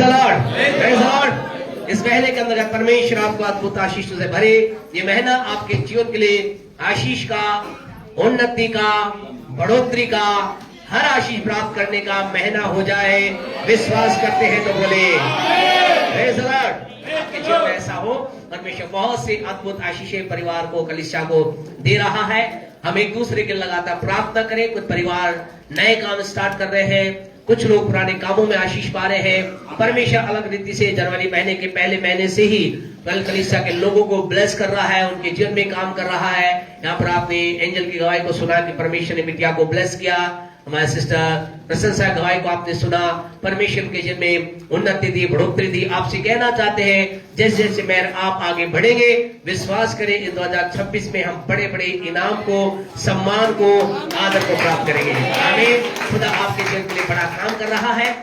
Praise the Lord, praise the Lord. इस महीने के अंदर परमेश्वर आपको अद्भुत आशीषों से भरे। ये महीना आपके जीवन के लिए आशीष का, उन्नति का, बढ़ोतरी का, हर आशीष प्राप्त करने का महीना हो जाए। विश्वास करते हैं तो बोले प्रेज़ द लॉर्ड। आपके जीवन में ऐसा हो। परमेश्वर बहुत से अद्भुत आशीषें परिवार को, कलीसिया को दे रहा है। हम एक दूसरे के लगातार प्रार्थना करें। कुछ परिवार नए काम स्टार्ट कर रहे हैं, कुछ लोग पुराने कामों में आशीष पा रहे हैं। परमेश्वर अलग रीति से जनवरी महीने के पहले महीने से ही कलीसिया के लोगों को ब्लेस कर रहा है, उनके जीवन में काम कर रहा है। यहाँ पर आपने एंजल की गवाही को सुना कि परमेश्वर ने बिटिया को ब्लेस किया। हमारे सिस्टर प्रशंसा गवाही को आपने सुना। परमेश्वर के जीवन में उन्नति दी, बढ़ोतरी दी। आपसे कहना चाहते हैं जैसे जैसे मैं आप आगे बढ़ेंगे, विश्वास करें इस 2026 में हम बड़े बड़े इनाम को, सम्मान को, आदर को प्राप्त करेंगे। आमीन। खुदा आपके जीवन के लिए बड़ा काम कर रहा है।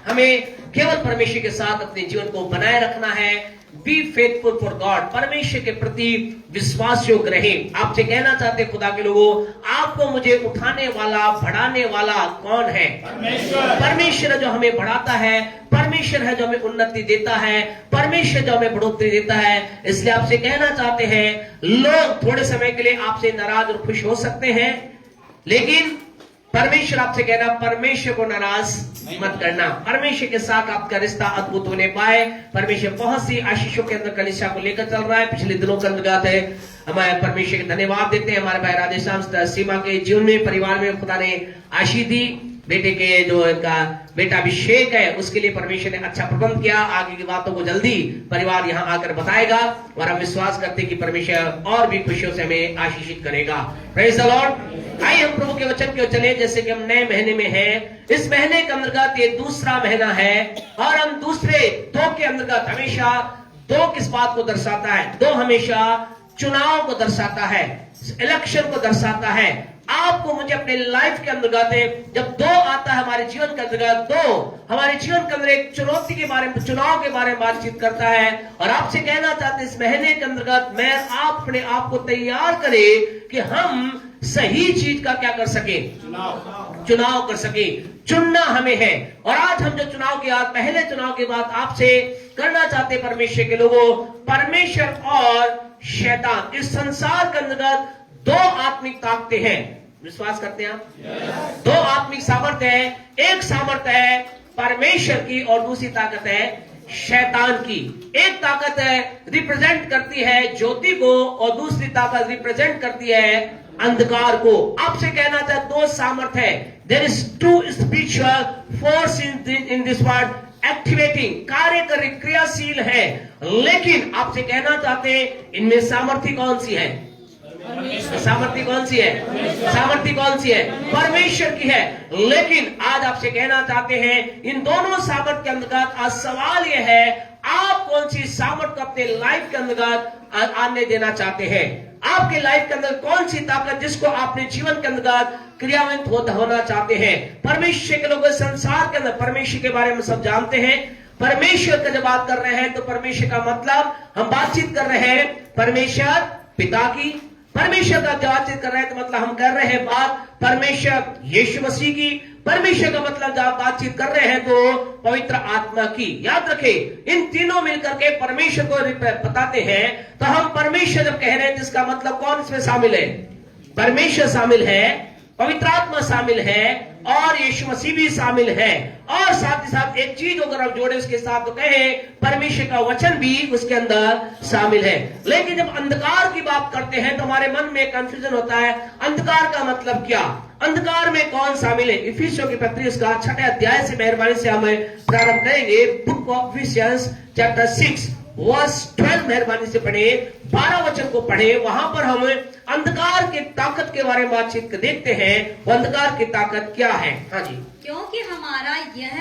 हमें केवल परमेश्वर के साथ अपने जीवन को बनाए रखना है। बी फेथफुल फॉर गॉड, परमेश्वर के प्रति विश्वास योग्य रहे। आपसे कहना चाहते खुदा के लोगों, आपको मुझे उठाने वाला, बढ़ाने वाला कौन है? परमेश्वर जो हमें बढ़ाता है, परमेश्वर है जो हमें उन्नति देता है, परमेश्वर जो हमें बढ़ोतरी देता है। इसलिए आपसे कहना चाहते हैं, लोग थोड़े समय के लिए आपसे नाराज और खुश हो सकते हैं, लेकिन परमेश्वर आपसे कहना, परमेश्वर को नाराज मत करना। परमेश्वर के साथ आपका रिश्ता अद्भुत होने पाए। परमेश्वर बहुत सी आशीषों के अंदर कलीसिया को लेकर चल रहा है। पिछले दिनों के अंतर्गत है, हमारे परमेश्वर के धन्यवाद देते हैं। हमारे भाई राधेश्याम सीमा के जीवन में, परिवार में खुदा ने आशीष दी। बेटे के जो इनका बेटा अभिषेक है, उसके लिए परमेश्वर ने अच्छा प्रबंध किया। आगे की बातों को जल्दी परिवार यहाँ आकर बताएगा और हम विश्वास करते हैं कि परमेश्वर और भी खुशियों से हमें आशीषित करेगा। Praise the Lord. आइए हम प्रभु के वचन की ओर चले। जैसे कि हम नए महीने में हैं, इस महीने के अंतर्गत ये दूसरा महीना है और हम दूसरे दो के अंतर्गत हमेशा दो किस बात को दर्शाता है? दो हमेशा चुनाव को दर्शाता है, इलेक्शन को दर्शाता है। आपको मुझे अपने लाइफ के अंतर्गत जब दो आता है हमारे जीवन के अंतर्गत, दो हमारे जीवन के अंदर एक चुनौती के बारे में, चुनाव के बारे में बातचीत करता है। और आपसे कहना चाहते इस महीने के अंतर्गत मैं आप अपने आप को तैयार करें कि हम सही चीज का क्या कर सके, चुनाव कर सके। चुनना हमें है। और आज हम जो चुनाव के बाद, पहले चुनाव के बाद आपसे करना चाहते परमेश्वर के लोगों, परमेश्वर और शैतान, इस संसार के अंतर्गत दो आत्मिक ताकतें हैं। विश्वास करते हैं आप? दो आत्मिक सामर्थ्य है। एक सामर्थ्य है परमेश्वर की और दूसरी ताकत है शैतान की। एक ताकत है रिप्रेजेंट करती है ज्योति को और दूसरी ताकत रिप्रेजेंट करती है अंधकार को। आपसे कहना चाहते दो सामर्थ्य है। There is two spiritual force in this world activating, कार्य कर क्रियाशील है। लेकिन आपसे कहना चाहते हैं इनमें सामर्थ्य कौन सी है? सामर्थ्य कौन सी है? सामर्थ्य कौन सी है? परमेश्वर की है। लेकिन आज आपसे कहना चाहते हैं इन दोनों सामर्थ्य के अंतर्गत आज सवाल यह है, आप कौन सी सामर्थ्य अपने लाइफ के अंतर्गत आने देना चाहते हैं? आपके लाइफ के अंदर कौन सी ताकत जिसको आपने जीवन के अंतर्गत क्रियान्वित होना चाहते हैं? परमेश्वर के लोग संसार के अंदर परमेश्वर के बारे में सब जानते हैं। परमेश्वर का जब बात कर रहे हैं तो परमेश्वर का मतलब हम बातचीत कर रहे हैं परमेश्वर पिता की। परमेश्वर का बातचीत कर रहे हैं तो मतलब हम कर रहे हैं बात परमेश्वर यीशु मसीह की। परमेश्वर का मतलब जब बातचीत कर रहे हैं तो पवित्र आत्मा की। याद रखें, इन तीनों मिलकर के परमेश्वर को बताते हैं। तो हम परमेश्वर जब कह रहे हैं जिसका मतलब कौन इसमें शामिल है? परमेश्वर शामिल है, पवित्र आत्मा शामिल है और यीशु मसीह भी शामिल है। और साथ ही साथ एक चीज अगर आप जोड़े उसके साथ तो कहे परमेश्वर का वचन भी उसके अंदर शामिल है। लेकिन जब अंधकार की बात करते हैं तो हमारे मन में कंफ्यूजन होता है, अंधकार का मतलब क्या? अंधकार में कौन शामिल है? इफिसियों की पत्री उसका 6 अध्याय से मेहरबानी से हम प्रारंभ करेंगे। Book of Ephesians chapter 6 verse 12 मेहरबानी से पढ़े, 12 वचन को पढ़े। वहां पर हम अंधकार की ताकत के बारे में बातचीत देखते हैं। वो अंधकार की ताकत क्या है? हाँ जी। क्योंकि हमारा यह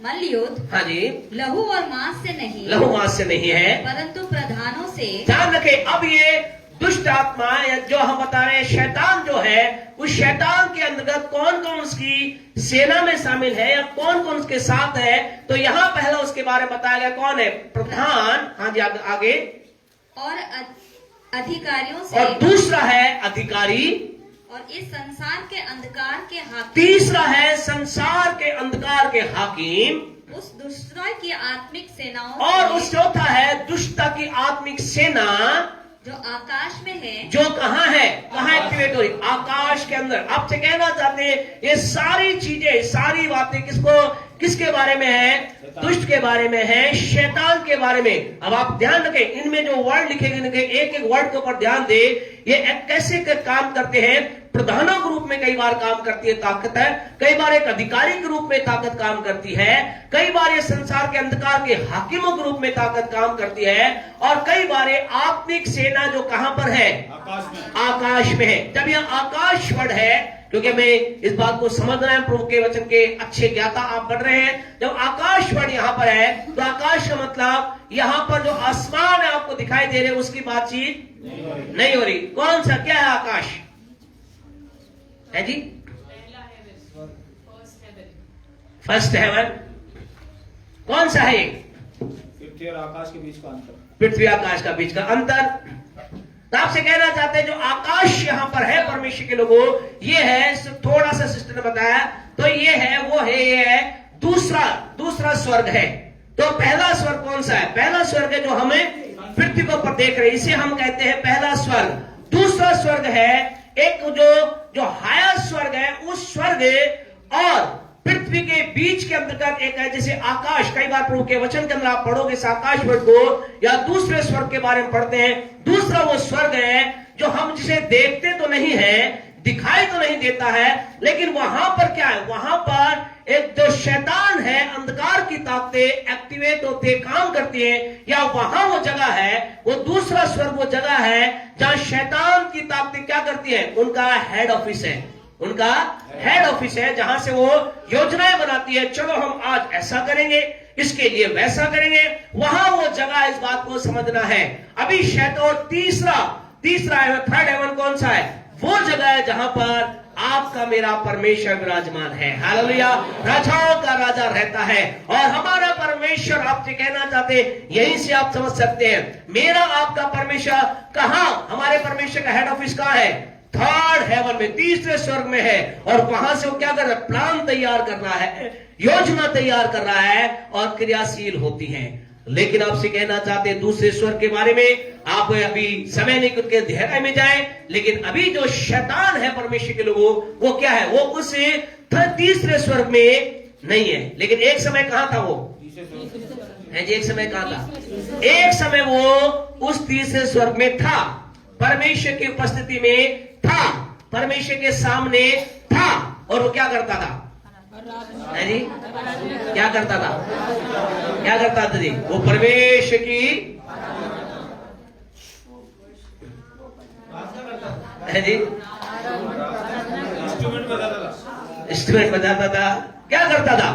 मल्लयुद्ध, हाँ जी, लहू और मांस से नहीं, लहू मांस से नहीं है, परंतु प्रधानों से। ध्यान रखें, अब ये दुष्ट आत्मा या जो हम बता रहे हैं शैतान जो है, उस शैतान के अंतर्गत कौन कौन उसकी सेना में शामिल है या कौन कौन उसके साथ है? तो यहाँ पहला उसके बारे में बताया गया कौन है? प्रधान। हाँ जी, आगे। और अधिकारियों से। और दूसरा है अधिकारी। और इस संसार के अंधकार के हाकिम। तीसरा है संसार के अंधकार के हाकिम। उस दुष्टता की आत्मिक सेनाओं और से उस चौथा है दुष्टता की आत्मिक सेना जो आकाश में है, जो कहाँ है, कहाँ एक्टिवेट हो रही, आकाश के अंदर। आपसे कहना चाहते हैं ये सारी चीजें, सारी बातें किसके बारे में है? दुष्ट के बारे में है, शैतान के बारे में। अब आप ध्यान रखें, इनमें जो वर्ड लिखे गए एक एक वर्ड के ऊपर ध्यान दे। ये कैसे काम करते हैं? प्रधानों के रूप में कई बार काम करती है ताकत है, कई बार एक अधिकारी के रूप में ताकत काम करती है, कई बार ये संसार के अंधकार के हाकिमों के रूप में ताकत काम करती है, और कई बार ये आत्मिक सेना जो कहां पर है? आकाश में है। जब यह आकाश वर्ड है, क्योंकि हमें इस बात को समझना है, प्रभु के वचन के अच्छे ज्ञाता आप बन रहे हैं। जब आकाश वर्ड यहां पर है तो आकाश का मतलब यहां पर जो आसमान है आपको दिखाई दे रहे, उसकी बातचीत नहीं हो रही। कौन सा, क्या है आकाश? है जी, फर्स्ट हेवन। कौन सा है ये? पृथ्वी और आकाश के बीच का अंतर। पृथ्वी आकाश का बीच का अंतर। तो आपसे कहना चाहते हैं जो आकाश यहां पर है परमेश्वर के लोगों, ये है, थोड़ा सा सिस्टर ने बताया, तो ये है, वो है, ये है दूसरा स्वर्ग है। तो पहला स्वर्ग कौन सा है? पहला स्वर्ग है जो हमें पृथ्वी के ऊपर देख रहे हैं, इसे हम कहते हैं पहला स्वर्ग। दूसरा स्वर्ग है एक जो हायर स्वर्ग है, उस स्वर्ग और पृथ्वी के बीच के अंतर्गत एक है, जैसे आकाश। कई बार प्रभु के वचन के अंदर आप पढ़ोगे इस आकाश वर्ग को, या दूसरे स्वर्ग के बारे में पढ़ते हैं। दूसरा वो स्वर्ग है जो हम जिसे देखते तो नहीं है, दिखाई तो नहीं देता है, लेकिन वहां पर क्या है? वहां पर एक जो शैतान है, अंधकार की ताकतें एक्टिवेट होते, काम करती हैं, या वहां वो जगह है, वो दूसरा स्वर्ग वो जगह है जहां शैतान की ताकतें क्या करती है? उनका हेड ऑफिस है, उनका हेड ऑफिस है, जहां से वो योजनाएं बनाती है। चलो हम आज ऐसा करेंगे, इसके लिए वैसा करेंगे, वहां वो जगह, इस बात को समझना है। अभी शैतान तीसरा है, थर्ड हेवन कौन सा है? वो जगह है जहां पर आपका मेरा परमेश्वर विराजमान है। हालेलुया। राजाओं का राजा रहता है, और हमारा परमेश्वर आपसे कहना चाहते हैं, यहीं से आप समझ सकते हैं मेरा आपका परमेश्वर कहां, हमारे परमेश्वर का हेड ऑफिस कहां है? थर्ड हेवन में, तीसरे स्वर्ग में है। और वहां से वो क्या कर रहा है? प्लान तैयार कर रहा है, योजना तैयार कर रहा है, और क्रियाशील होती है। लेकिन आपसे कहना चाहते हैं दूसरे स्वर्ग के बारे में, आप अभी समय नहीं खुद के गहराई में जाए, लेकिन अभी जो शैतान है परमेश्वर के लोगों, वो क्या है? वो उस तीसरे स्वर्ग में नहीं है। लेकिन एक समय कहां था वो? है जी, एक समय कहां था? एक समय वो उस तीसरे स्वर्ग में था, परमेश्वर की उपस्थिति में था, परमेश्वर के सामने था। और वो क्या करता था? है जी, क्या करता था? क्या करता था जी? वो परमेश्वर की है जी, इंस्ट्रूमेंट बजाता था। क्या करता था?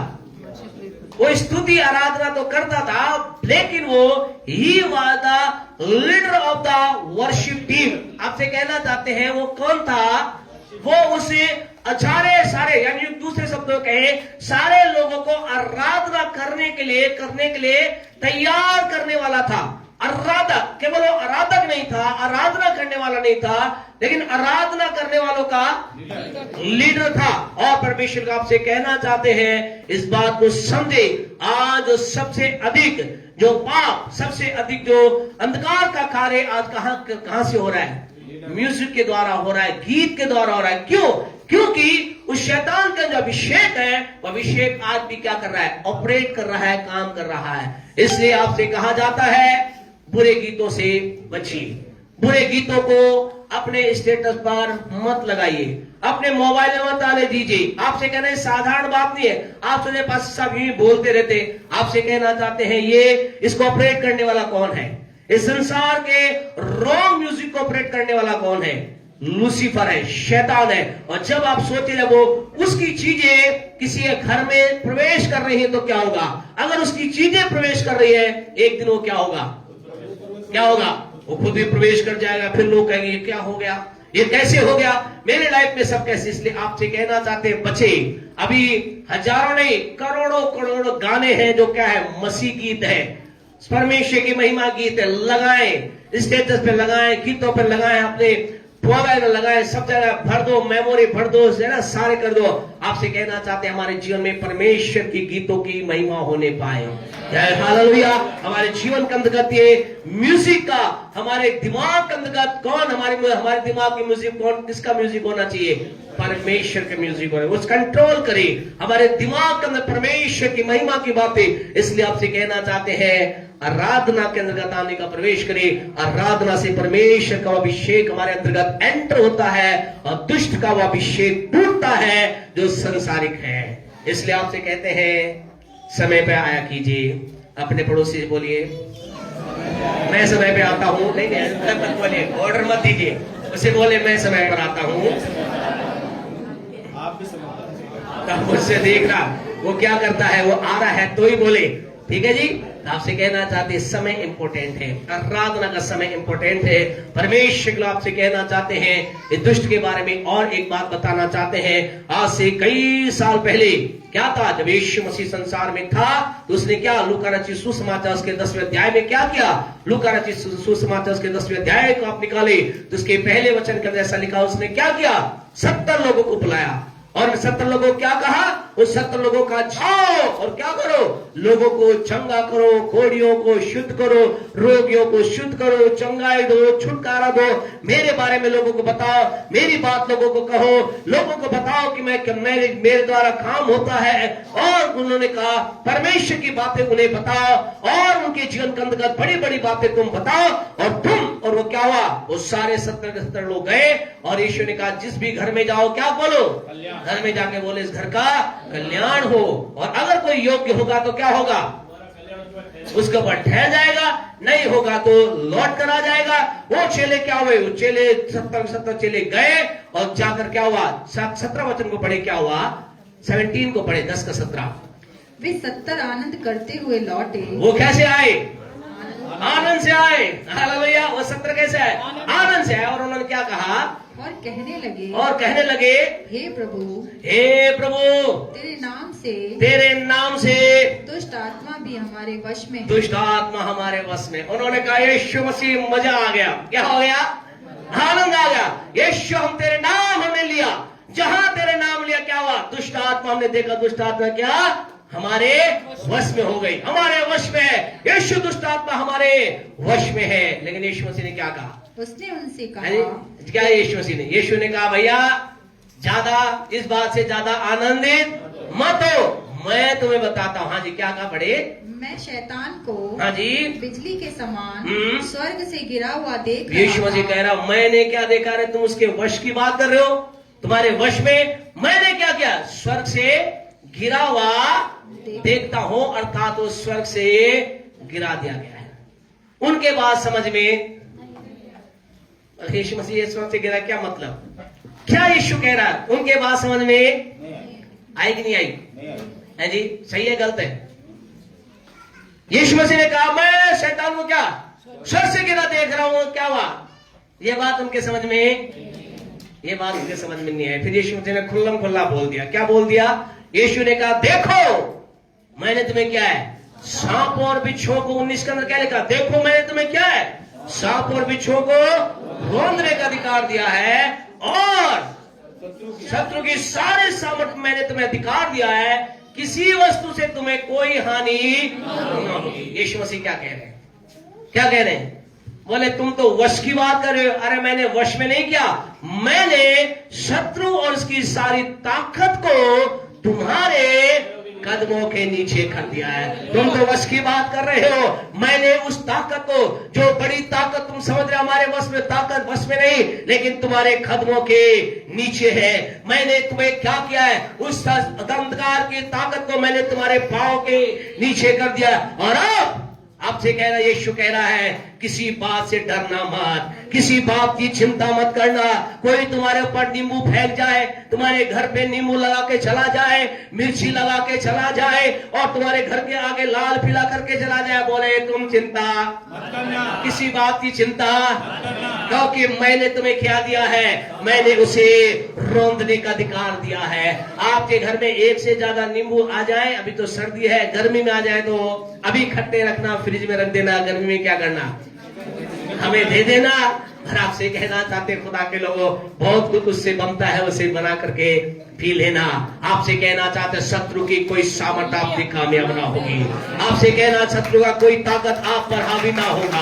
वो स्तुति आराधना तो करता था, लेकिन वो he was the leader of the worship team. आपसे कहना चाहते हैं वो कौन था? वो उसे सारे यानी दूसरे शब्दों कहे, सारे लोगों को आराधना करने के लिए तैयार करने वाला था। आराधक, केवल वो आराधक नहीं था, आराधना करने वाला नहीं था, लेकिन आराधना करने वालों का लीडर था। और परमेश्वर का आपसे कहना चाहते हैं इस बात को समझे, आज सबसे अधिक जो पाप, सबसे अधिक जो अंधकार का कार्य आज कहां से हो रहा है? म्यूजिक के द्वारा हो रहा है, गीत के द्वारा हो रहा है। क्यों? क्योंकि उस शैतान का जो अभिषेक है, वो अभिषेक आज भी क्या कर रहा है? ऑपरेट कर रहा है, काम कर रहा है। इसलिए आपसे कहा जाता है बुरे गीतों से बचिए। बुरे गीतों को अपने स्टेटस पर मत लगाइए, अपने मोबाइल में मत आने दीजिए। आपसे कहना है साधारण बात नहीं है, आप सोचे पास सब ही बोलते रहते। आपसे कहना चाहते हैं ये इसको ऑपरेट करने वाला कौन है? इस संसार के रॉन्ग म्यूजिक को ऑपरेट करने वाला कौन है? लूसीफर है, शैतान है। और जब आप सोचे जब वो उसकी चीजें किसी घर में प्रवेश कर रही है तो क्या होगा? अगर उसकी चीजें प्रवेश कर रही है, एक दिन वो क्या होगा? क्या होगा? वो खुद भी प्रवेश कर जाएगा। फिर लोग कहेंगे ये क्या हो गया, ये कैसे हो गया, मेरे लाइफ में सब कैसे। इसलिए आपसे कहना चाहते हैं बचे। अभी हजारों नहीं करोड़ों गाने हैं जो क्या है? मसीह गीत है, परमेश्वर की महिमा गीत है। लगाएं, स्टेटस पे लगाएं, गीतों पे लगाएं, अपने मोबाइल लगाए, सब जगह भर दो, मेमोरी भर दो, है ना, सारे कर दो। आपसे कहना चाहते हैं हमारे जीवन में परमेश्वर की गीतों की महिमा होने पाए। जय हालेलुया। हमारे जीवन के अंतर्गत ये म्यूजिक का, हमारे दिमाग के अंतर्गत कौन, हमारे दिमाग की म्यूजिक कौन, किसका म्यूजिक होना चाहिए? परमेश्वर के म्यूजिक होना, उस कंट्रोल करे हमारे दिमाग के अंदर परमेश्वर की महिमा की बातें। इसलिए आपसे कहना चाहते हैं आराधना के अंतर्गत आने का प्रवेश करें। आराधना से परमेश्वर का अभिषेक हमारे अंतर्गत एंटर होता है और दुष्ट का वो अभिषेक टूटता है जो संसारिक है। इसलिए आपसे कहते हैं समय पे आया कीजिए। अपने पड़ोसी से बोलिए मैं समय पे आता हूँ। नहीं बोलिए, ऑर्डर मत दीजिए, उसे बोले मैं समय पर आता हूँ। आप भी समझ तब मुझसे देख रहा वो क्या करता है, वो आ रहा है तो ही बोले, ठीक है जी। आपसे कहना चाहते हैं समय इंपॉर्टेंट है, आराधना का समय इंपॉर्टेंट है। परमेश्वर को आपसे कहना चाहते हैं इस दुष्ट के बारे में और एक बात बताना चाहते हैं। आज से कई साल पहले क्या था, जब यीशु मसीह संसार में था तो उसने क्या, लूका रचित सुसमाचार के 10वें अध्याय में क्या किया? लूका रचित सुसमाचार के 10वें अध्याय को आप निकाले तो उसके पहले वचन के जैसा लिखा, उसने क्या किया? 70 लोगों को बुलाया और 70 लोगों को क्या कहा? उस 70 लोगों का जाओ और क्या करो? लोगों को चंगा करो, कोढ़ियों को शुद्ध करो, रोगियों को शुद्ध करो, चंगाई दो, छुटकारा दो, मेरे बारे में लोगों को बताओ, मेरी बात लोगों को कहो, लोगों को बताओ कि मेरे द्वारा काम होता है। और उन्होंने कहा परमेश्वर की बातें उन्हें बताओ और उनके जीवन के अंतर्गत बड़ी बड़ी बातें तुम बताओ। और वो क्या हुआ? वो सारे 70 के 70 लोग गए और यीशु ने कहा जिस भी घर में जाओ क्या बोलो? घर में जाके बोले इस घर का कल्याण हो। और अगर कोई योग्य होगा तो क्या होगा? उसके ऊपर ठहर जाएगा, नहीं होगा तो लौट कर आ जाएगा। वो चेले क्या हुए? वो चेले 70 चेले गए और जाकर क्या हुआ? 17 वचन को पढ़े, क्या हुआ? 17 को पढ़े, 10 का 17। वे 70 आनंद करते हुए लौटे। वो कैसे आए? आनंद से आए। हालेलुया। वो 70 कैसे आए? आनंद से आए। और उन्होंने क्या कहा? और कहने लगे हे प्रभु तेरे नाम से दुष्ट आत्मा भी हमारे वश में है। दुष्ट आत्मा हमारे वश में। उन्होंने कहा यीशु मसीह, मजा आ गया। क्या हो गया? आनंद आ गया। यीशु हम तेरे नाम हमने लिया, जहां तेरे नाम लिया क्या हुआ? दुष्ट आत्मा हमने देखा, दुष्ट आत्मा क्या हमारे वश में हो गई, हमारे वश में है। यीशु दुष्ट आत्मा हमारे वश में है। लेकिन यीशु मसीह ने क्या कहा? उसने उनसे कहा, क्या यीशु ने कहा भैया ज्यादा इस बात से ज्यादा आनंदित मत हो, मैं तुम्हें बताता हूँ। हाँ जी, क्या कहा पढ़े? मैं शैतान को हाँ जी बिजली के समान स्वर्ग से गिरा हुआ देख यीशु मसीह कह रहा मैंने क्या देखा रे? तुम उसके वश की बात कर रहे हो, तुम्हारे वश में मैंने क्या किया? स्वर्ग से गिरा हुआ देखता हूं, अर्थात वो स्वर्ग से गिरा दिया गया है। उनके बाद समझ में यीशु मसीह स्वर्ग से गिरा क्या मतलब? क्या यीशु कह रहा है? उनके बाद समझ में आई कि नहीं आई? है जी, सही है गलत है? यीशु मसीह ने कहा मैं शैतान को क्या स्वर्ग से गिरा देख रहा हूं, क्या हुआ? ये बात उनके समझ में नहीं है। फिर यीशु मसीह ने खुल्लम खुल्ला बोल दिया। क्या बोल दिया? यीशु ने कहा देखो मैंने तुम्हें क्या है? सांप और बिच्छू को 19 के अंदर क्या लिखा? देखो मैंने तुम्हें क्या है? सांप और बिच्छू को रौंदने का अधिकार दिया है और शत्रु की सारे सामर्थ मैंने तुम्हें अधिकार दिया है, किसी वस्तु से तुम्हें कोई हानि न होगी। यीशु मसीह क्या कह रहे हैं? क्या कह रहे हैं? बोले तुम तो वश की बात कर रहे हो। अरे मैंने वश में नहीं किया, मैंने शत्रु और उसकी सारी ताकत को तुम्हारे कदमों के नीचे कर दिया है। तुम तो वश की बात कर रहे हो, मैंने उस ताकत को, जो बड़ी ताकत तुम समझ रहे हो हमारे वश में, ताकत वश में नहीं लेकिन तुम्हारे कदमों के नीचे है। मैंने तुम्हें क्या किया है? उस अंधकार की ताकत को मैंने तुम्हारे पांव के नीचे कर दिया। और अब आपसे कह रहा है, यीशु कह रहा है किसी बात से डरना मत, किसी बात की चिंता मत करना। कोई तुम्हारे ऊपर नींबू फेंक जाए, तुम्हारे घर पे नींबू लगा के चला जाए, मिर्ची लगा के चला जाए और तुम्हारे घर के आगे लाल पीला करके चला जाए, बोले तुम चिंता मत करना, किसी बात की चिंता, क्योंकि मैंने तुम्हें क्या दिया है? मैंने उसे रौंदने का अधिकार दिया है। आपके घर में एक से ज्यादा नींबू आ जाए, अभी तो सर्दी है, गर्मी में आ जाए तो अभी खट्टे रखना, फ्रिज में रख देना, गर्मी में क्या करना? हमें दे देना। और आपसे कहना चाहते खुदा के लोगों, बहुत कुछ उससे बनता है, उसे बना करके पी लेना। आपसे कहना चाहते शत्रु की कोई सामर्थ आपकी कामयाब ना होगी। आपसे कहना शत्रु का कोई ताकत आप पर हावी ना होगा।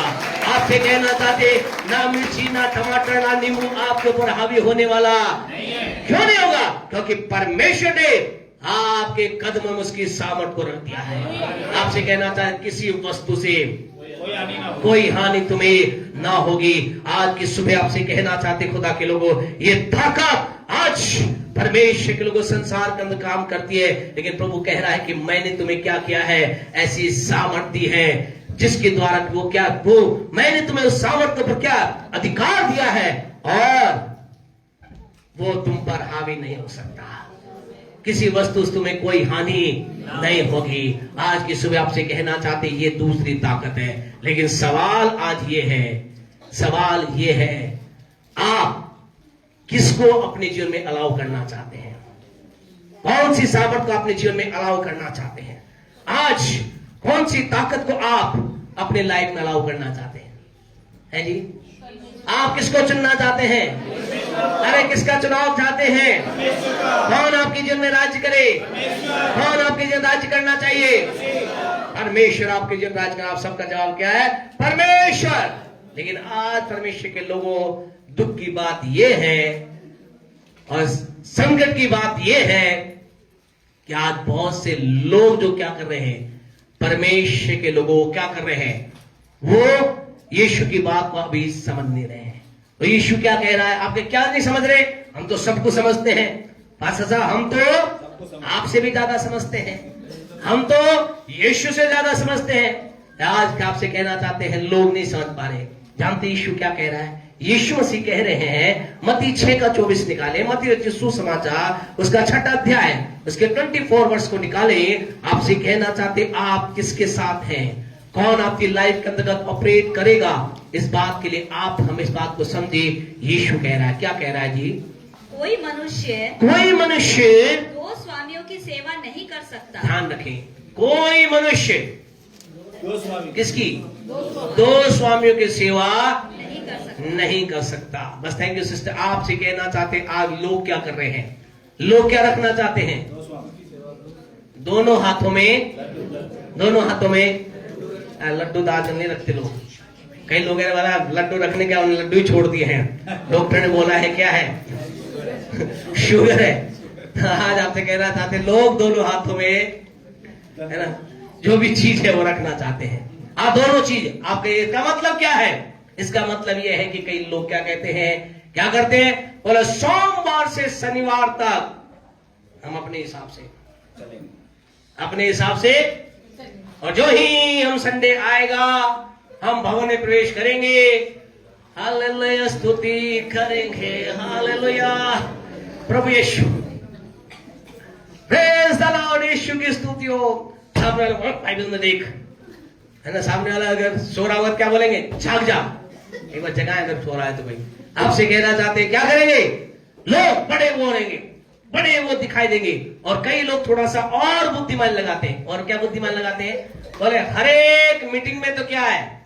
आपसे कहना चाहते ना मिर्ची, ना टमाटर, ना नींबू आपके ऊपर हावी होने वाला क्यों नहीं होगा? क्योंकि परमेश्वर ने आपके कदम में उसकी सामर्थ को रख दिया है। आपसे कहना चाहते किसी वस्तु से कोई हानि तुम्हें ना होगी। आज की सुबह आपसे कहना चाहते खुदा के लोगों, ये ताकत आज परमेश्वर के लोगों संसार के अंदर काम करती है, लेकिन प्रभु कह रहा है कि मैंने तुम्हें क्या किया है, ऐसी सामर्थ दी है जिसके द्वारा वो मैंने तुम्हें उस सामर्थ पर क्या अधिकार दिया है, और वो तुम पर हावी नहीं हो सकता। किसी वस्तु से तुम्हें कोई हानि नहीं होगी। आज की सुबह आपसे कहना चाहते ये दूसरी ताकत है, लेकिन सवाल आज ये है आप किसको अपने जीवन में अलाउ करना चाहते हैं? कौन सी सामर्थ को अपने जीवन में अलाउ करना चाहते हैं? आज कौन सी ताकत को आप अपने लाइफ में अलाउ करना चाहते हैं? है जी, आप किसको चुनना चाहते हैं? अरे किसका चुनाव चाहते हैं? कौन आपके जीवन में राज्य करे? कौन आपके जीवन राज्य करना चाहिए? परमेश्वर आपके जीवन राज्य का। आप सबका जवाब क्या है? परमेश्वर। लेकिन आज परमेश्वर के लोगों, दुख की बात यह है और संकट की बात यह है कि आज बहुत से लोग जो क्या कर रहे हैं, परमेश्वर के लोगों क्या कर रहे हैं, वो यीशु की बात को अभी समझ नहीं रहे हैं। तो यीशु क्या कह रहा है? आपके क्या नहीं समझ रहे? हम तो सबको समझते हैं। पास्टर साहब, हम तो आपसे भी ज्यादा समझते हैं, हम तो यीशु से ज्यादा समझते हैं। आज आपसे कहना चाहते हैं लोग नहीं समझ पा रहे। जानते यीशु क्या कह रहा है? यीशु मसीह कह रहे हैं, मत्ती 6:24 निकाले, मत्ती सुसमाचार उसका 6 अध्याय उसके 24 वर्ष को निकाले। आपसे कहना चाहते आप किसके साथ हैं, कौन आपकी लाइफ के अंतर्गत ऑपरेट करेगा, इस बात के लिए आप हम इस बात को समझे। यीशु कह रहा है, क्या कह रहा है जी? कोई मनुष्य दो स्वामियों की सेवा नहीं कर सकता। ध्यान रखें, कोई मनुष्य किसकी? दो स्वामियों की सेवा नहीं कर सकता। बस थैंक यू सिस्टर। आपसे कहना चाहते आज लोग क्या कर रहे हैं? लोग क्या रखना चाहते हैं? दोनों हाथों में लड्डू दाल नहीं रखते लोग। कई लोग वाला लड्डू रखने क्या, उन्होंने लड्डू ही छोड़ दिए हैं। डॉक्टर ने बोला है क्या है, शुगर है। आज आपसे कहना चाहते लोग दोनों हाथों में है ना, जो भी चीज है वो रखना चाहते हैं। दोनों चीज आपके, इसका मतलब क्या है? इसका मतलब यह है कि कई लोग क्या कहते हैं, क्या करते हैं, बोले सोमवार से शनिवार तक हम अपने हिसाब से और जो ही हम संडे आएगा हम भवन में प्रवेश करेंगे, हालेलुया स्तुति करेंगे, हालेलुया प्रभु यीशु, प्रेज द लॉर्ड, यीशु की स्तुति हो। सामने वाला बाइबल में देख, है ना, सामने वाला अगर सो रहा होगा क्या बोलेंगे? जाग जा। एक बार जगाए अगर सो रहा है तो भाई। आपसे कहना चाहते हैं क्या करेंगे? लोग बड़े वो रहेंगे, बड़े वो दिखाई देंगे। और कई लोग थोड़ा सा और बुद्धिमान लगाते हैं। और क्या बुद्धिमान लगाते हैं? बोले हर एक मीटिंग में तो क्या है,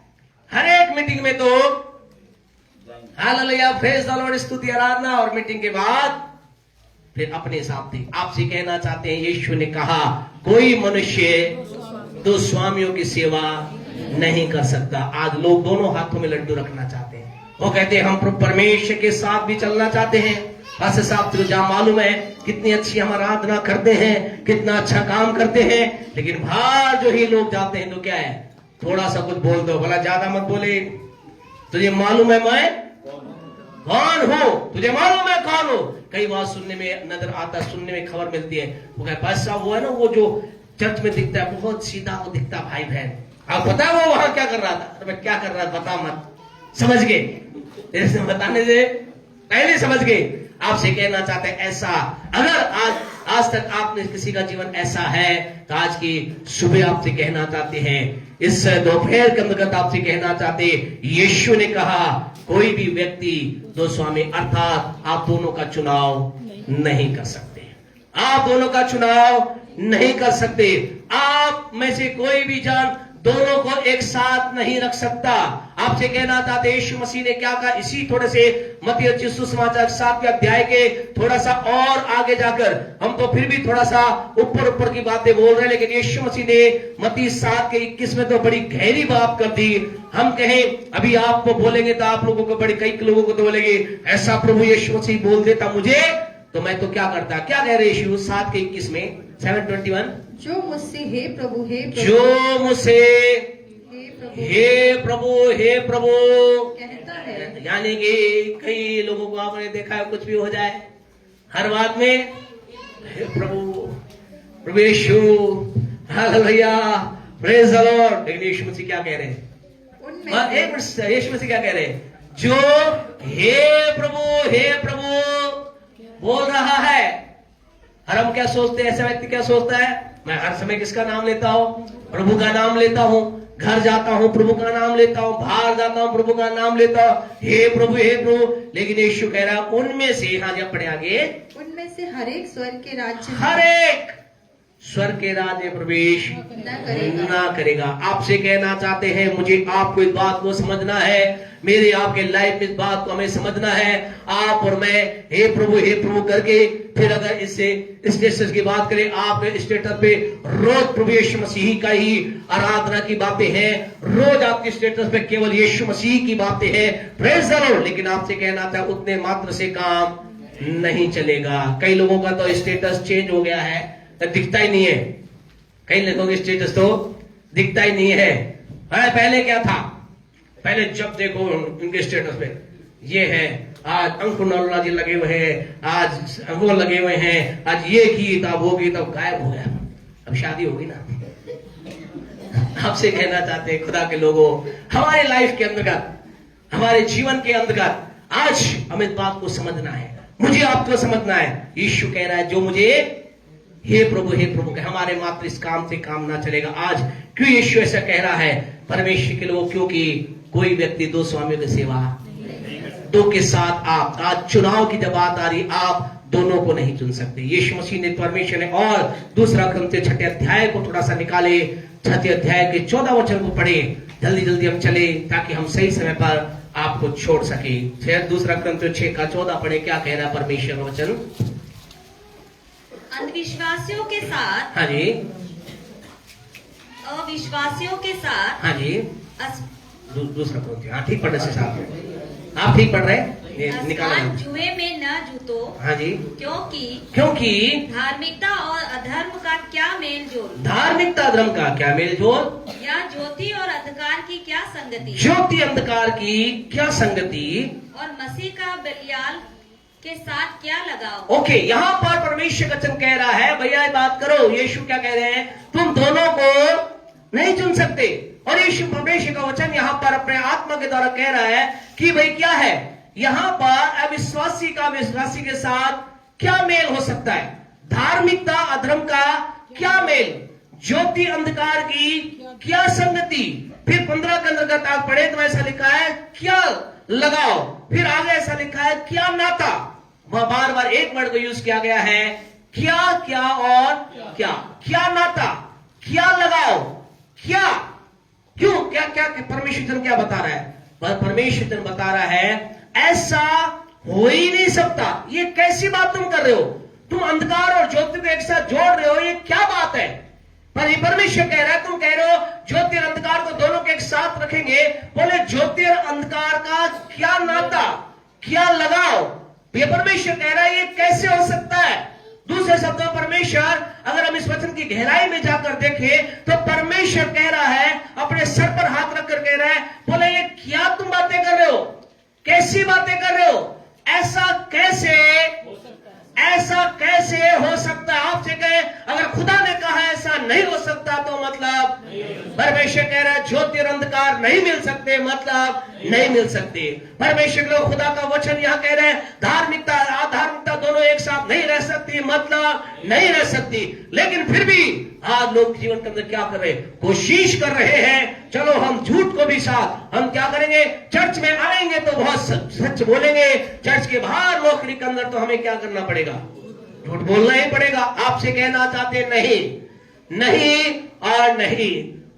हर एक मीटिंग में तो हालेलुया प्रेज द लॉर्ड स्तुति आराधना, और मीटिंग के बाद फिर अपने हिसाब से। आपसे कहना चाहते हैं यीशु ने कहा कोई मनुष्य दो स्वामियों की सेवा नहीं कर सकता। आज लोग दोनों हाथों में लड्डू रखना चाहते हैं। वो कहते हैं हम परमेश्वर के साथ भी चलना चाहते हैं। पास्टर साहब तुझे जहां मालूम है कितनी अच्छी हम आराधना करते हैं, कितना अच्छा काम करते हैं, लेकिन बाहर जो ही लोग जाते हैं तो क्या है, थोड़ा सा कुछ बोल दो, बोला ज्यादा मत बोले, तुझे मालूम है मैं कौन हूं, तुझे मालूम है कौन हो। कई बार सुनने में नजर आता, सुनने में खबर मिलती है, वो क्या पास्टर साहब वो है ना, वो जो चर्च में दिखता है बहुत सीधा वो दिखता भाई बहन, आप पता वो वहां क्या कर रहा था? तो मैं क्या कर रहा था बता मत, समझ गए, बताने से पहले समझ गए। आपसे कहना चाहते हैं ऐसा अगर आज तक आपने किसी का जीवन ऐसा है तो आज की सुबह आपसे कहना चाहते हैं, इस दोपहर के अंतर्गत आपसे कहना चाहते यीशु ने कहा कोई भी व्यक्ति दो स्वामी, अर्थात आप दोनों का चुनाव नहीं कर सकते, आप दोनों का चुनाव नहीं कर सकते। आप में से कोई भी जान दोनों को एक साथ नहीं रख सकता। आप आपसे कहना चाहते यीशु मसीह ने क्या कहा, इसी थोड़े से मत्ती रचित सुसमाचार 7वें अध्याय के थोड़ा सा और आगे जाकर, हम तो फिर भी थोड़ा सा ऊपर की बातें बोल रहे हैं, लेकिन यीशु मसीह ने मत्ती 7 के 21 में तो बड़ी गहरी बात कर दी। हम कहें अभी आपको बोलेंगे तो आप लोगों को बड़ी, कई लोगों को तो बोलेंगे ऐसा प्रभु यीशु मसीह बोल देता मुझे तो मैं तो क्या करता। क्या कह रहे यीशु 7 के 21 में 7:21, जो मुझसे हे प्रभु जो मुझसे हे प्रभु कहता है, यानी कि कई लोगों को आपने देखा है कुछ भी हो जाए हर बात में हे प्रभु यीशु, हालेलुया, प्रेज द लॉर्ड। लेकिन यीशु मसीह क्या कह रहे हैं, एक मिनट, यीशु मसीह क्या कह रहे हैं, जो हे प्रभु बोल रहा है। और हम क्या सोचते हैं, ऐसा व्यक्ति क्या सोचता है, मैं हर समय किसका नाम लेता हूं, प्रभु का नाम लेता हूं, घर जाता हूं प्रभु का नाम लेता हूं, बाहर जाता हूं प्रभु का नाम लेता हूं, हे प्रभु। लेकिन यीशु कह रहा है उनमें से, हाँ जब पढ़े आगे, उनमें से हर एक स्वर्ग के राज्य प्रवेश ना करेगा। आपसे कहना चाहते हैं, मुझे आपको इस बात को समझना है, मेरे आपके लाइफ में इस बात को हमें समझना है। आप और मैं हे प्रभु करके, फिर अगर इससे स्टेटस की बात करें, आप स्टेटस पे रोज प्रभु यीशु मसीह का ही आराधना की बातें हैं, रोज आपके स्टेटस पे केवल यीशु मसीह की बातें हैं, प्रेज द लॉर्ड। लेकिन आपसे कहना था उतने मात्र से काम नहीं चलेगा। कई लोगों का तो स्टेटस चेंज हो गया है, दिखता ही नहीं है, कई लोगों के स्टेटस तो दिखता ही नहीं है। पहले क्या था, पहले जब देखो उनके स्टेटस पे ये है, आज अंकुर जी लगे हुए हैं, आज वो लगे हुए हैं, आज ये की तब वो की तब, गायब हो गया। अब शादी होगी ना। आपसे कहना चाहते हैं खुदा के लोगों, हमारे लाइफ के अंतर्गत, हमारे जीवन के अंतर्गत आज हमें इस बात को समझना है, मुझे आपको समझना है। यीशु कह रहा है जो मुझे हे प्रभु के, हमारे मात्र इस काम से काम ना चलेगा। आज क्यों यीशु ऐसा कह रहा है परमेश्वर के लोगों, क्योंकि कोई व्यक्ति दो स्वामियों की सेवा, दो के साथ आप, आज चुनाव की जब बात आ रही, आप दोनों को नहीं चुन सकते। यीशु मसीह ने, परमेश्वर ने, और दूसरा क्रंथियों 6 अध्याय को थोड़ा सा निकाले, 6 अध्याय के 14 वचन को पढ़े, जल्दी हम चले ताकि हम सही समय पर आपको छोड़ सके। फिर दूसरा क्रंथियों 6 का 14 पढ़े, क्या कह रहा है परमेश्वर का वचन। अंधविश्वासियों के साथ, हाँ जी, अविश्वासियों के साथ, हाँ जी, दूसरा क्रंथियों, हाँ ठीक पढ़ने से साथ, आप ठीक पढ़ रहे, निकाला जुए में न जूतो, हाँ जी, क्योंकि धार्मिकता और अधर्म का क्या मेल जोल, धार्मिकता धर्म का क्या मेल जोल, या ज्योति और अंधकार की क्या संगति, ज्योति अंधकार की क्या संगति, और मसीह का बलियाल के साथ क्या लगाओ। ओके, यहाँ पर परमेश्वर का वचन कह रहा है, भैया बात करो। यीशु क्या कह रहे हैं, तुम दोनों को नहीं चुन सकते। और यीशु परमेश्वर का वचन यहाँ पर अपने आत्मा के द्वारा कह रहा है कि भाई क्या है, यहाँ पर अविश्वासी का विश्वासी के साथ क्या मेल हो सकता है, धार्मिकता अधर्म का क्या मेल, ज्योति अंधकार की क्या संगति। फिर 15 के अंतर्गत आप पढ़े तो ऐसा लिखा है क्या लगाओ, फिर आगे ऐसा लिखा है क्या नाता। वहां बार एक वर्ड को यूज किया गया है, क्या और क्या नाता, क्या लगाओ, क्या क्यों, क्या परमेश्वर क्या बता रहा है, परमेश्वर बता रहा है ऐसा हो ही नहीं सकता। ये कैसी बात तुम कर रहे हो, तुम अंधकार और ज्योति को एक साथ जोड़ रहे हो, ये क्या बात है। पर परमेश्वर कह रहा है, तुम कह रहे हो ज्योति और अंधकार को दोनों के एक साथ रखेंगे, बोले ज्योति और अंधकार का क्या नाता, क्या लगाओ। ये परमेश्वर कह रहा है ये कैसे हो सकता है। दूसरे शब्दों परमेश्वर, अगर हम इस वचन की गहराई में जाकर देखें तो परमेश्वर कह रहा है, अपने सर पर हाथ रखकर कह रहा है, बोले ये क्या तुम बातें कर रहे हो, कैसी बातें कर रहे हो, ऐसा कैसे हो सकता है। आपसे कहे अगर खुदा ने कहा ऐसा नहीं हो सकता तो मतलब परमेश्वर कह रहा है ज्योति और अंधकार नहीं मिल सकते, मतलब नहीं मिल सकते। परमेश्वर लोग खुदा का वचन यहाँ कह रहे हैं धार्मिकता अधार्मिकता दोनों एक साथ नहीं रह सकती, मतलब नहीं रह सकती। लेकिन फिर भी आज लोग जीवन के अंदर क्या कर रहे हैं, कोशिश कर रहे हैं, चलो हम झूठ को भी साथ, हम क्या करेंगे, चर्च में आएंगे तो बहुत सच बोलेंगे, चर्च के बाहर नौकरी के अंदर तो हमें क्या करना पड़ेगा, झूठ बोलना ही पड़ेगा। आपसे कहना चाहते नहीं और नहीं।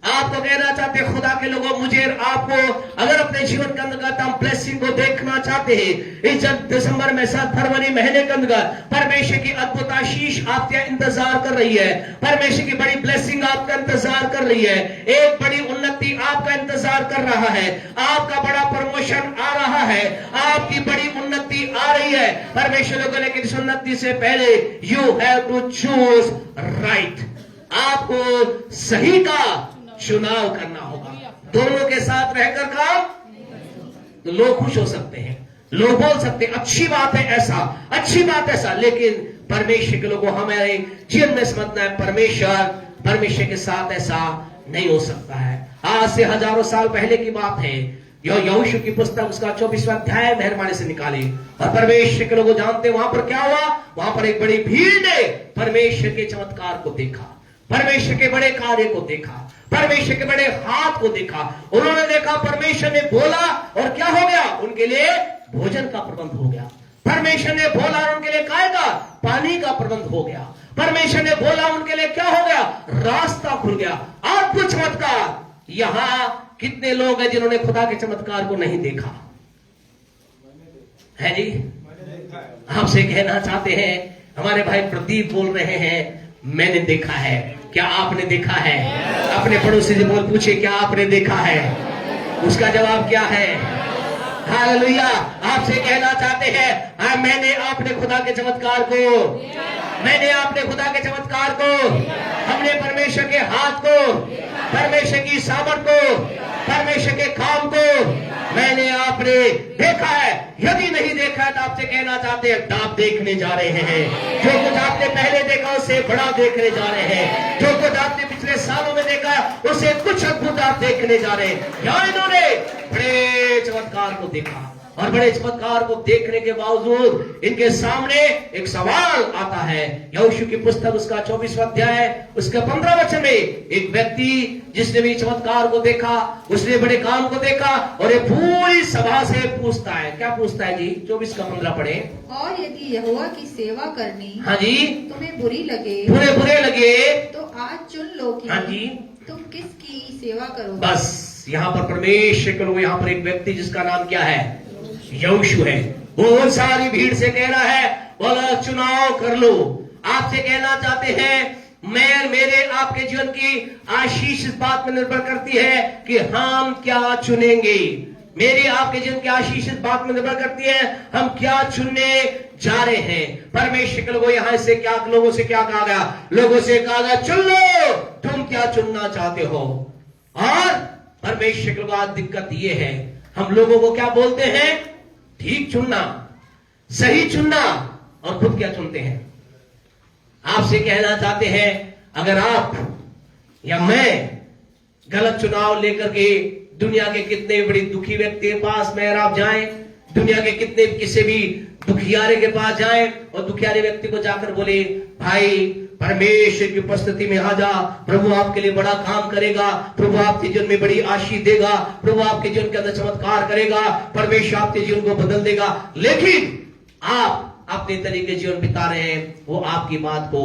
आपको कहना चाहते हैं खुदा के लोगों, मुझे आपको अगर अपने जीवन के अंतर्गत हम ब्लेसिंग को देखना चाहते हैं, इस दिसंबर में 7 फरवरी महीने के अंतर्गत परमेश्वर की अद्भुत आशीष आपका इंतजार कर रही है। परमेश्वर की बड़ी ब्लेसिंग आपका इंतजार कर रही है। एक बड़ी उन्नति आपका इंतजार कर रहा है। आपका बड़ा प्रमोशन आ रहा है। आपकी बड़ी उन्नति आ रही है परमेश्वर लोगों। लेकिन इस उन्नति से पहले you have to choose right. आपको सही का चुनाव करना होगा। दोनों के साथ रहकर काम, तो लोग खुश हो सकते हैं, लोग बोल सकते हैं अच्छी बात है ऐसा, अच्छी बात ऐसा, लेकिन परमेश्वर के लोगों हमारे जीवन में समझना है परमेश्वर के साथ ऐसा नहीं हो सकता है। आज से हजारों साल पहले की बात है। यहोशू की पुस्तक उसका 24वां अध्याय मेहरबानी से निकाले, और परमेश्वर के लोग जानते वहां पर क्या हुआ। वहां पर एक बड़ी भीड़ ने परमेश्वर के चमत्कार को देखा, परमेश्वर के बड़े कार्य को देखा, परमेश्वर के बड़े हाथ को देखा। उन्होंने देखा, परमेश्वर ने बोला और क्या हो गया, उनके लिए भोजन का प्रबंध हो गया। परमेश्वर ने बोला और उनके लिए काय का पानी का प्रबंध हो गया। परमेश्वर ने बोला उनके लिए क्या हो गया, रास्ता खुल गया। अद्भुत चमत्कार। यहां कितने लोग हैं जिन्होंने खुदा के चमत्कार को नहीं देखा है जी? आपसे कहना चाहते हैं, हमारे भाई प्रदीप बोल रहे हैं मैंने देखा है। क्या आपने देखा है? अपने पड़ोसी से बोल पूछे क्या आपने देखा है? उसका जवाब क्या है? हालेलुया। आपसे कहना चाहते हैं मैंने आपने खुदा के चमत्कार को, मैंने आपने खुदा के चमत्कार को, हमने परमेश्वर के हाथ को, परमेश्वर की सामर्थ को, परमेश्वर के काम को मैंने आपने देखा है। यदि नहीं देखा है तो आपसे कहना चाहते हैं आप देखने जा रहे हैं। जो कुछ आपने पहले देखा उससे बड़ा देखने जा रहे हैं। जो कुछ आपने पिछले सालों में देखा उससे कुछ अद्भुत आप देखने जा रहे हैं। यहाँ इन्होंने बड़े चमत्कार को देखा, और बड़े चमत्कार को देखने के बावजूद इनके सामने एक सवाल आता है। यहोशू की पुस्तक उसका 24वां अध्याय उसका 15 वचन में एक व्यक्ति जिसने भी चमत्कार को देखा, उसने बड़े काम को देखा, और ये पूरी सभा से पूछता है। क्या पूछता है जी? 24 का 15 पढ़े। और यदि यहोवा की सेवा करनी हाँ जी तुम्हें बुरी लगे, बुरे लगे तो आज चुन लो कि हाँ जी तुम किसकी सेवा करोगे। बस यहाँ पर परमेश्वर के लोग, यहाँ पर एक व्यक्ति जिसका नाम क्या है, यहोशू है, वो सारी भीड़ से कह रहा है बोला चुनाव कर लो। आपसे कहना चाहते हैं मेरे आपके जीवन की आशीष इस बात में निर्भर करती है कि हम क्या चुनेंगे। मेरी आपके जीवन की आशीष इस बात में निर्भर करती है हम क्या चुनने जा रहे हैं। परमेश्वर के लोगों यहाँ से क्या, लोगों से क्या कहा गया? लोगों से कहा गया चुन लो, तुम क्या चुनना चाहते हो। और परमेश्वर के लोगों दिक्कत ये है, हम लोगों को क्या बोलते हैं? ठीक चुनना, सही चुनना, और खुद क्या चुनते हैं? आपसे कहना चाहते हैं अगर आप या मैं गलत चुनाव लेकर के दुनिया के कितने बड़ी दुखी व्यक्ति के पास में अगर आप जाएं, दुनिया के कितने किसी भी दुखियारे के पास जाएं और दुखियारे व्यक्ति को जाकर बोले भाई परमेश्वर की उपस्थिति में आ जा, प्रभु आपके लिए बड़ा काम करेगा, प्रभु आपके जीवन में बड़ी आशीष देगा, प्रभु आपके जीवन के अंदर चमत्कार करेगा, परमेश्वर आपके जीवन को बदल देगा, लेकिन आप अपने तरीके जीवन बिता रहे हैं, वो आपकी बात को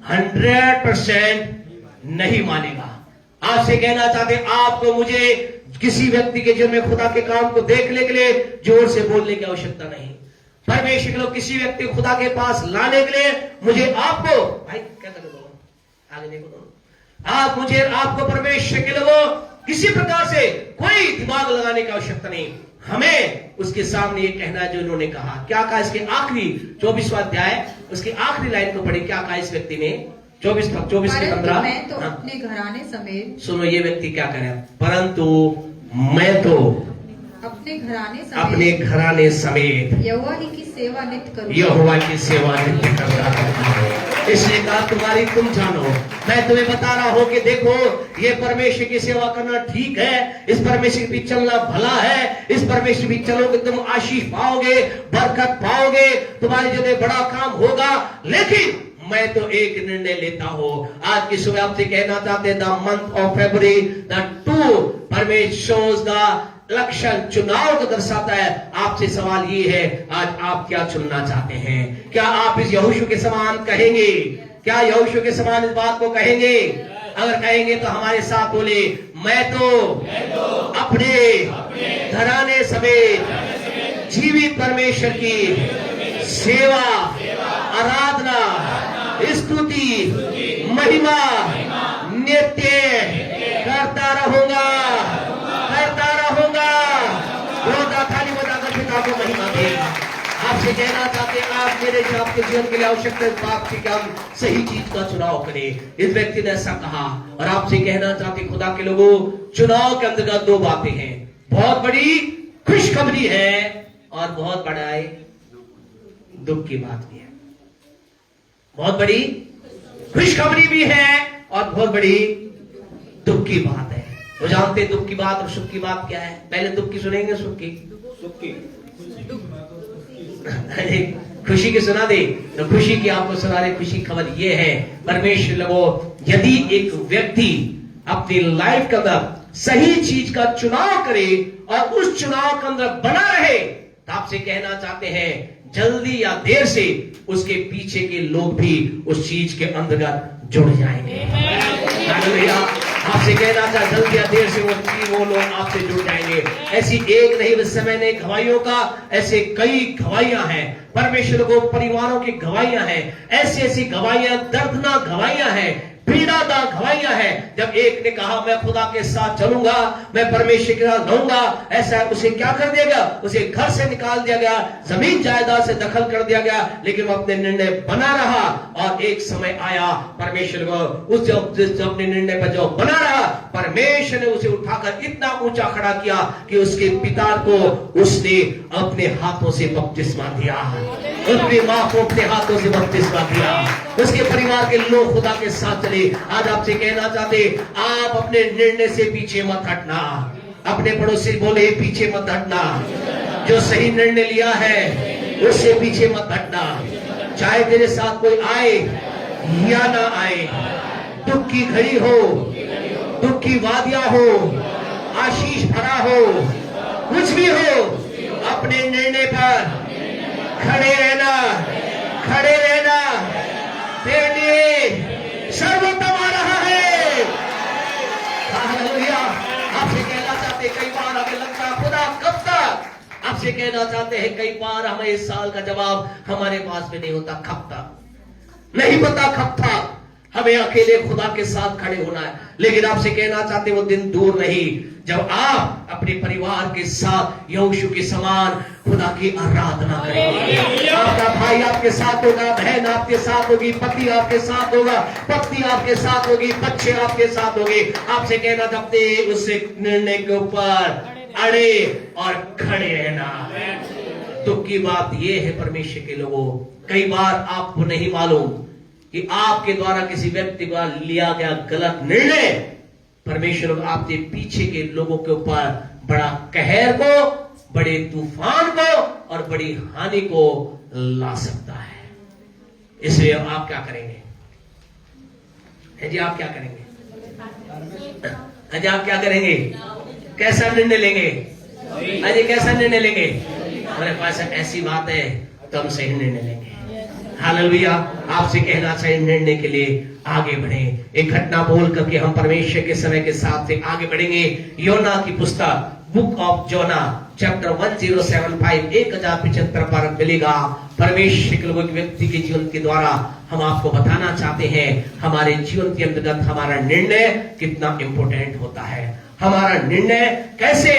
100% नहीं मानेगा। आपसे कहना चाहते आपको मुझे किसी व्यक्ति के जीवन में खुदा के काम को देखने के लिए जोर से बोलने की आवश्यकता नहीं। परमेश्वर के लोग किसी व्यक्ति को खुदा के पास लाने के लिए मुझे आपको भाई क्या कर दो आगे देखो, आप मुझे आपको परमेश्वर के लोगों किसी प्रकार से कोई दिमाग लगाने की आवश्यकता नहीं। हमें उसके सामने ये कहना है जो इन्होंने कहा। क्या कहा? इसके आखिरी 24वां अध्याय उसकी आखिरी लाइन को पढ़े। क्या कहा इस व्यक्ति ने? 24 के 15। मैं तो अपने घराने समेत, सुनो ये व्यक्ति क्या करे, परंतु मैं तो अपने घराने समेत यहोवा ही की सेवा नित्य करूंगा। यहोवा की सेवा नित्य करता हूं। इसलिए कहा तुम्हारी तुम जानो, मैं तुम्हें बता रहा हूं कि देखो ये परमेश्वर की सेवा करना ठीक है, इस परमेश्वर की चलना भला है, इस परमेश्वर की चलोगे तुम आशीष पाओगे, बरकत पाओगे, तुम्हारे जगह बड़ा काम होगा। लेकिन मैं तो एक निर्णय लेता हूं। आज की सुबह आपसे कहना चाहते हैं the month of February the 2 परमेश्वर द लक्षण चुनाव को दर्शाता है। आपसे सवाल ये है आज आप क्या चुनना चाहते हैं? क्या आप इस यहोशू के समान कहेंगे? क्या यहोशू के समान इस बात को कहेंगे? अगर कहेंगे तो हमारे साथ बोले, मैं तो अपने घराने समेत जीवित परमेश्वर की सेवा, आराधना, स्तुति, महिमा नित्य करता रहूंगा। ताली बजाकर पिता को महिमा दे। आपसे कहना चाहते हैं, आप मेरे आपके जीवन के लिए आवश्यकता इस बात की कि हम सही चीज का चुनाव करें। इस व्यक्ति ने ऐसा कहा, और आपसे कहना चाहते खुदा के लोगों, चुनाव के अंतर्गत दो बातें हैं। बहुत बड़ी खुशखबरी है और बहुत बड़ा दुख की बात भी है। बहुत बड़ी खुशखबरी भी है और बहुत बड़ी दुख की बात है। वो जानते दुख की बात और सुख की बात क्या है? पहले दुख की सुनेंगे, सुख की खुशी की सुना दे तो खुशी की आपको सुना दे। खुशी खबर ये है, परमेश्वर लोगों, यदि एक व्यक्ति अपनी लाइफ के अंदर सही चीज का चुनाव करे और उस चुनाव के अंदर बना रहे, तो आपसे कहना चाहते हैं, जल्दी या देर से उसके पीछे के लोग भी उस चीज के अंतर्गत जुड़ जाएंगे। आपसे कहना था, जल्दी या देर से वो लोग आपसे जुड़ जाएंगे। ऐसी एक नहीं, इस समय ने गवाहियों का ऐसे कई गवाहियां हैं। परमेश्वर को परिवारों की गवाहियां हैं, ऐसी ऐसी गवाहियां, दर्दनाक गवाहियां हैं, पीड़ादायक गवाहियां हैं। जब एक ने कहा, मैं खुदा के साथ चलूंगा, मैं परमेश्वर के साथ रहूंगा, ऐसा उसे क्या कर दिया गया? उसे घर से निकाल दिया गया, जमीन जायदाद से दखल कर दिया गया, लेकिन वो अपने निर्णय बना रहा। और एक समय आया, परमेश्वर को उस अपने निर्णय पर जो बना रहा, परमेश्वर ने उसे उठाकर इतना ऊंचा खड़ा किया कि उसके पिता को उसने अपने हाथों से बपतिस्मा दिया, अपनी मां को अपने हाथों से बपतिस्मा दिया, उसके परिवार के लोग खुदा के साथ चले। आज आपसे कहना चाहते, आप अपने निर्णय से पीछे मत हटना। अपने पड़ोसी बोले, पीछे मत हटना। जो सही निर्णय लिया है उससे पीछे मत हटना। चाहे तेरे साथ कोई आए या ना आए, दुख की घड़ी हो, दुख की वादियां हो, आशीष भरा हो, कुछ भी हो, अपने निर्णय पर खड़े रहना, खड़े रहना। तेरे लिए सर्वोत्तम आ रहा है। हालेलुया। आपसे कहना चाहते, कई बार हमें लगता है, खुदा कब तक? आपसे कहना चाहते हैं, कई बार हमें इस साल का जवाब हमारे पास में नहीं होता। कब तक नहीं पता, कब तक हमें अकेले खुदा के साथ खड़े होना है। लेकिन आपसे कहना चाहते, वो दिन दूर नहीं जब आप अपने परिवार के साथ यहोशू के समान खुदा की आराधना करेंगे। आपका भाई आपके साथ होगा, बहन आपके साथ होगी, पति आपके साथ होगा, पत्नी आपके साथ होगी, बच्चे आपके साथ होंगे। आपसे कहना चाहते, उस निर्णय के ऊपर अड़े और खड़े रहना। दुख की बात यह है परमेश्वर के लोगों, कई बार आपको नहीं मालूम कि आपके द्वारा किसी व्यक्ति का लिया गया गलत निर्णय परमेश्वर आपके पीछे के लोगों के ऊपर बड़ा कहर को, बड़े तूफान को और बड़ी हानि को ला सकता है। इसलिए आप क्या करेंगे? है जी, आप क्या करेंगे? है जी, आप क्या करेंगे? कैसा निर्णय लेंगे? है जी, कैसा निर्णय लेंगे? हमारे पास ऐसी बात है तो हम सही निर्णय लेंगे। हालेलुया। आपसे कहना चाहिए, निर्णय के लिए आगे बढ़े। एक घटना बोल करके हम परमेश्वर के समय के साथ से आगे बढ़ेंगे। योना की पुस्तक, बुक ऑफ जोना, चैप्टर 1075, 1075 पर मिलेगा। परमेश्वर के लोगों के व्यक्ति के जीवन के द्वारा हम आपको बताना चाहते हैं, हमारे जीवन के अंतर्गत हमारा निर्णय कितना इंपॉर्टेंट होता है, हमारा निर्णय कैसे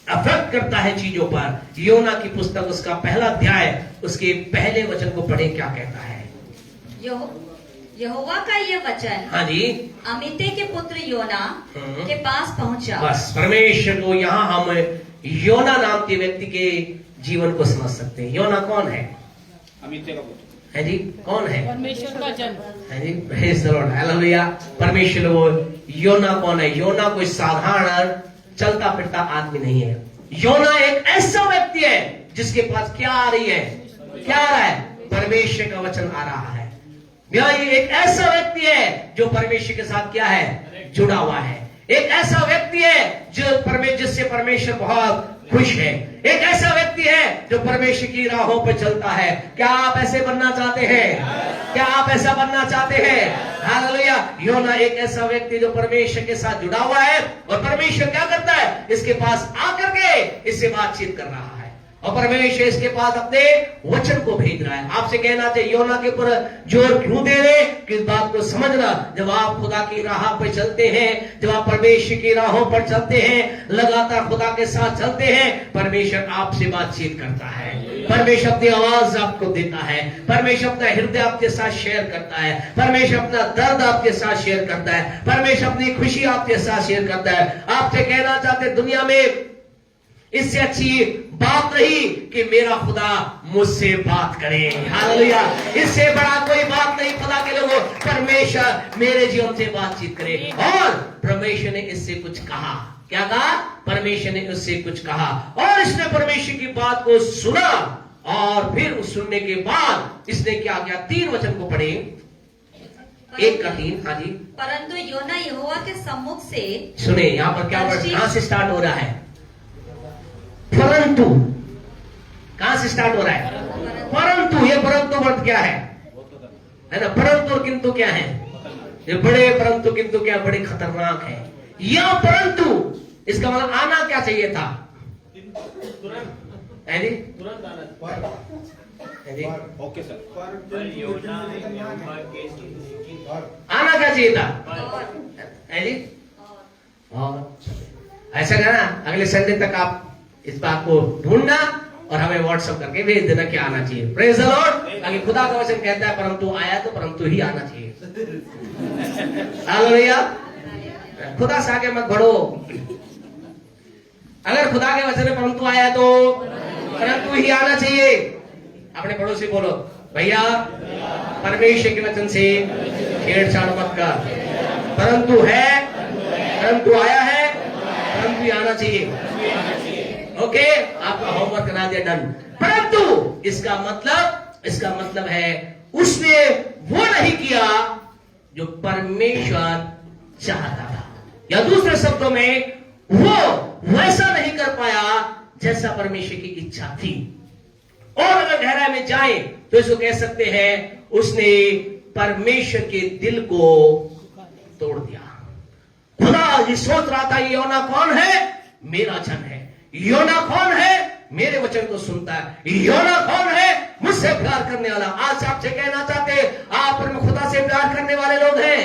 अफेक्ट करता है चीजों पर। योना की पुस्तक, उसका पहला अध्याय, उसके पहले वचन को पढ़े, क्या कहता है? यहोवा का यह वचन, हाँ जी, अमित्ते के पुत्र योना के पास पहुंचा। बस परमेश्वर को यहाँ हम योना नाम के व्यक्ति के जीवन को समझ सकते हैं। योना कौन है? अमित्ते का पुत्र है जी, कौन है? परमेश्वर का जन है जी, प्रेज़ द लॉर्ड, हालेलुया। परमेश्वर वो योना कौन है? योना कोई साधारण चलता फिरता आदमी नहीं है। योना एक ऐसा व्यक्ति है जिसके पास क्या आ रही है? क्या आ रहा है? परमेश्वर का वचन आ रहा है। ये एक ऐसा व्यक्ति है जो परमेश्वर के साथ क्या है? जुड़ा हुआ है। एक ऐसा व्यक्ति है जो जिससे परमेश्वर बहुत खुश है। एक ऐसा व्यक्ति है जो परमेश्वर की राहों पर चलता है। क्या आप ऐसे बनना चाहते हैं? क्या आप ऐसा बनना चाहते हैं? हालेलुया। योना एक ऐसा व्यक्ति जो परमेश्वर के साथ जुड़ा हुआ है, और परमेश्वर क्या करता है, इसके पास आकर के इससे बातचीत कर रहा है, और परमेश्वर इसके पास अपने वचन को भेज रहा है। आपसे कहना चाहिए योना के ऊपर जोर क्यों दे रहे, किस बात को समझना। जब आप खुदा की राह पर चलते हैं, जब आप परमेश्वर की राहों पर चलते हैं, लगातार खुदा के साथ चलते हैं, परमेश्वर आपसे बातचीत करता है, परमेश्वर अपनी आवाज आपको देता है, परमेश्वर अपना हृदय आपके साथ शेयर करता है, परमेश्वर अपना दर्द आपके साथ शेयर करता है, परमेश्वर अपनी खुशी आपके साथ शेयर करता है। आपसे कहना चाहते दुनिया में इससे अच्छी बात नहीं कि मेरा खुदा मुझसे बात करे। हालेलुया। इससे बड़ा कोई बात नहीं खुदा के लोगों, परमेश्वर मेरे जीवन से बातचीत करे। और परमेश्वर ने इससे कुछ कहा, क्या कहा, परमेश्वर ने उससे कुछ कहा, और इसने परमेश्वर की बात को सुना, और फिर उस सुनने के बाद इसने क्या किया, 3 वचन को पढ़े, 1 का 3। हाँ जी। परंतु योना यहोवा के सम्मुख से, सुने यहाँ पर क्या वर्ड कहां से स्टार्ट हो रहा है, परंतु कहां से स्टार्ट हो रहा है, परंतु। ये परंतु वर्ड क्या है ना, परंतु और किंतु क्या है, ये बड़े परंतु किंतु क्या बड़े खतरनाक है। यह परंतु इसका मतलब आना क्या चाहिए था, है जी, ओके सर। आना क्या चाहिए था, है जी। और ऐसा करना, अगले संडे तक आप इस बात को ढूंढना और हमें व्हाट्सएप करके भेज देना क्या आना चाहिए। Praise the Lord. ताकि खुदा का वचन कहता है परंतु आया तो परंतु ही आना चाहिए। हालेलुया। खुदा से आगे मत बढ़ो। अगर खुदा के वचन में परंतु आया तो परंतु ही आना चाहिए। अपने पड़ोसी बोलो, भैया परमेश्वर के वचन से छेड़छाड़ मत कर, परंतु है, परंतु आया है, परंतु ही आना चाहिए। ओके, आपका होमवर्क करा दिया, डन। परंतु इसका मतलब है उसने वो नहीं किया जो परमेश्वर चाहता था, या दूसरे शब्दों में वो वैसा नहीं कर पाया जैसा परमेश्वर की इच्छा थी। और अगर गहराई में जाए तो इसको कह सकते हैं उसने परमेश्वर के दिल को तोड़ दिया। खुदा ये सोच रहा था ये योना कौन है, मेरा जन है। योना कौन है, मेरे वचन को सुनता है। योना कौन है, मुझसे प्यार करने वाला। आज आपसे कहना चाहते आप खुदा से प्यार करने वाले लोग हैं।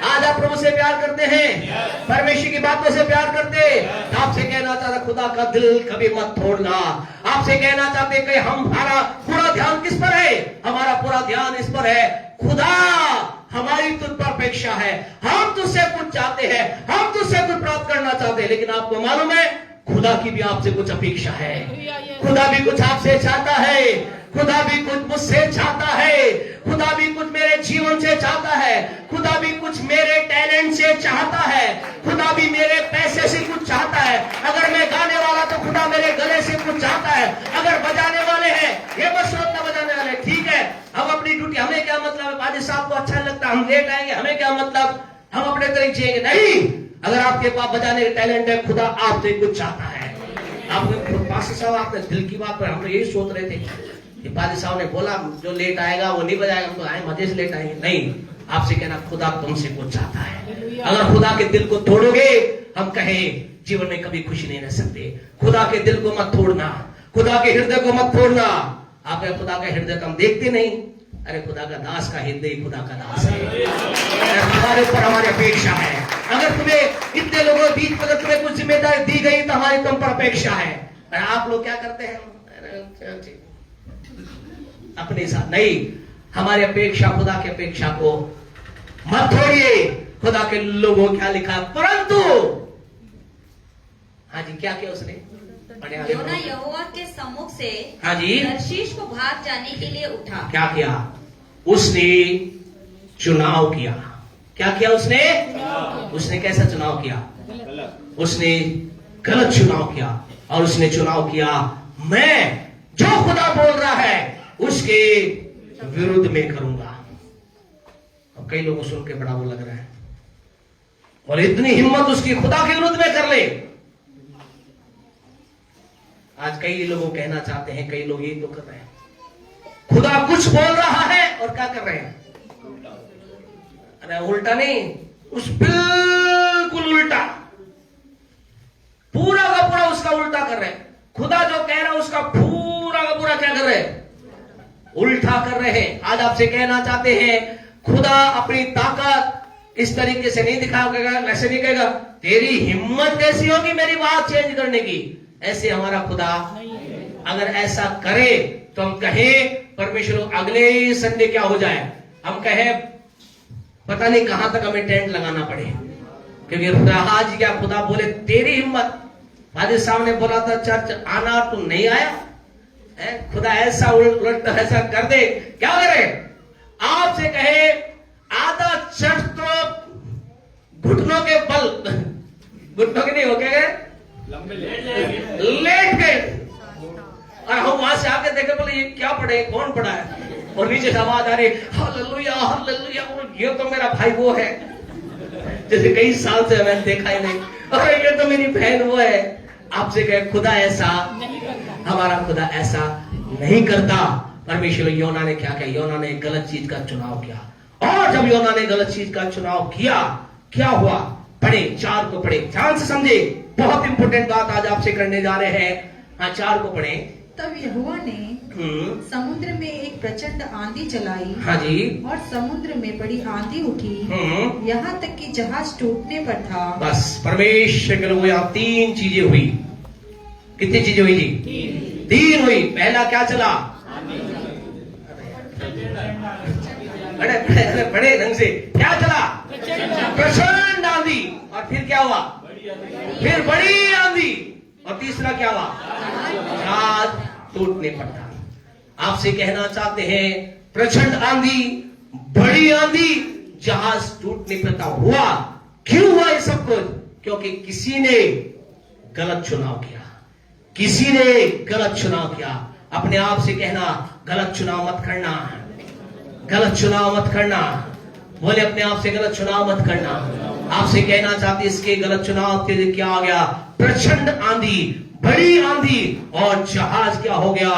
आज आप प्रभु से प्यार करते हैं, परमेश्वर की बातों से प्यार करते। आपसे कहना चाहता खुदा का दिल कभी मत तोड़ना। आपसे कहना चाहते कि हमारा पूरा ध्यान किस पर है, हमारा पूरा ध्यान इस पर है, खुदा हमारी तुझ पर अपेक्षा है, हम तुझसे कुछ चाहते हैं, हम तुझसे कुछ प्राप्त करना चाहते हैं। लेकिन आपको मालूम है खुदा की भी आपसे कुछ अपेक्षा है, खुदा भी कुछ आपसे चाहता है, खुदा भी कुछ मुझसे चाहता है, खुदा भी कुछ मेरे जीवन से चाहता है, खुदा भी कुछ मेरे टैलेंट से चाहता है, खुदा भी मेरे पैसे से कुछ चाहता है। अगर मैं गाने वाला तो खुदा मेरे गले से कुछ चाहता है। अगर बजाने वाले हैं, ये बस सोचना बजाने वाले, ठीक है हम अपनी ड्यूटी, हमें क्या मतलब है, पादी साहब को अच्छा लगता है हम लेट आएंगे, हमें क्या मतलब, हम अपने तरीके जिएंगे। नहीं, अगर आपके पास बजाने का टैलेंट है, खुदा आपसे कुछ चाहता है। आपने पादी साहब आपने दिल की बात पर हम तो यही सोच रहे थे कि पादी साहब ने बोला जो लेट आएगा वो नहीं बजाएगा, हम तो आए मजे से लेट आएंगे। नहीं, आपसे कहना खुदा तुमसे कुछ चाहता है। अगर खुदा के दिल को तोड़ोगे, हम कहें जीवन में कभी खुशी नहीं रह सकते। खुदा के दिल को मत तोड़ना, खुदा के हृदय को मत तोड़ना। आप खुदा का हृदय हम देखते नहीं, अरे खुदा का दास का हृदय खुदा का दास है, हमारे ऊपर हमारी अपेक्षा है। अगर तुम्हें इतने लोगों के बीच अगर तुम्हें कुछ जिम्मेदारी दी गई तो हमारी तुम पर अपेक्षा है। और आप लोग क्या करते हैं अपने साथ, नहीं, हमारी अपेक्षा खुदा की अपेक्षा को मत छोड़िए। खुदा के लोगों क्या लिखा, परंतु हाँ जी क्या किया उसने, योना यहोवा के सम्मुख से हाँ जी तर्शीश को भाग जाने के लिए उठा। क्या किया उसने, चुनाव किया। क्या किया उसने, उसने कैसा चुनाव किया, उसने गलत चुनाव किया। और उसने चुनाव किया मैं जो खुदा बोल रहा है उसके विरुद्ध में करूंगा। और कई लोगों सुन के बड़ा वो लग रहा है, और इतनी हिम्मत उसकी खुदा के विरुद्ध में कर ले। आज कई लोगों कहना चाहते हैं, कई लोग यही तो कर रहे हैं, खुदा कुछ बोल रहा है और क्या कर रहे हैं, अरे उल्टा नहीं, उस बिल्कुल उल्टा, पूरा का पूरा उसका उल्टा कर रहे हैं। खुदा जो कह रहा है उसका पूरा का पूरा क्या कर रहे हैं? उल्टा कर रहे हैं। आज आपसे कहना चाहते हैं, खुदा अपनी ताकत इस तरीके से नहीं दिखाएगा, ऐसे नहीं कहेगा तेरी हिम्मत कैसी होगी मेरी बात चेंज करने की। ऐसे हमारा खुदा अगर ऐसा करे तो हम कहें परमेश्वर अगले संडे क्या हो जाए, हम कहें पता नहीं कहां तक हमें टेंट लगाना पड़े, क्योंकि आज क्या खुदा बोले तेरी हिम्मत। फादर साहब ने बोला था चर्च आना, तू नहीं आया है? खुदा ऐसा उलट ऐसा कर दे, क्या करे? आपसे कहे आधा चर्च तो घुटनों के बल, घुटनों के नहीं हो गए, लेट गए, और हम वहां से आके देखे बोले ये क्या पढ़े, कौन पढ़ा है, और नीचे से आवाज आ रही हालेलुया हालेलुया, ये तो मेरा भाई वो है जैसे कई साल से मैंने देखा ही नहीं, और ये तो मेरी बहन वो है। आपसे कहे खुदा ऐसा, हमारा खुदा ऐसा नहीं करता। परमेश्वर योना ने क्या किया? योना ने गलत चीज का चुनाव किया, और जब योना ने गलत चीज का चुनाव किया, क्या हुआ? पढ़े, 4 को पढ़े, ध्यान से समझे, बहुत इंपॉर्टेंट बात आज आपसे करने जा रहे हैं। हाँ, 4 को पढ़े। तब यहोवा ने समुद्र में एक प्रचंड आंधी चलाई। हाँ जी। और समुद्र में बड़ी आंधी उठी, यहाँ तक कि जहाज टूटने पर था। बस परमेश्वर के लोग, यहाँ 3 चीजें हुई। कितनी चीजें हुई जी? 3 हुई। पहला क्या चला? बड़े बड़े ढंग से क्या चला? प्रचंड आंधी। और फिर क्या हुआ? फिर बड़ी आंधी। और तीसरा क्या हुआ? जहाज टूटने पर था। आपसे कहना चाहते हैं, प्रचंड आंधी, बड़ी आंधी, जहाज टूटने पर था। हुआ क्यों हुआ ये सब कुछ? क्योंकि किसी ने गलत चुनाव किया, किसी ने गलत चुनाव किया। अपने आप से कहना, गलत चुनाव मत करना, गलत चुनाव मत करना। बोले अपने आप से, गलत चुनाव मत करना। आपसे कहना चाहते, इसके गलत चुनाव के क्या आ गया? प्रचंड आंधी, बड़ी आंधी, और जहाज क्या हो गया?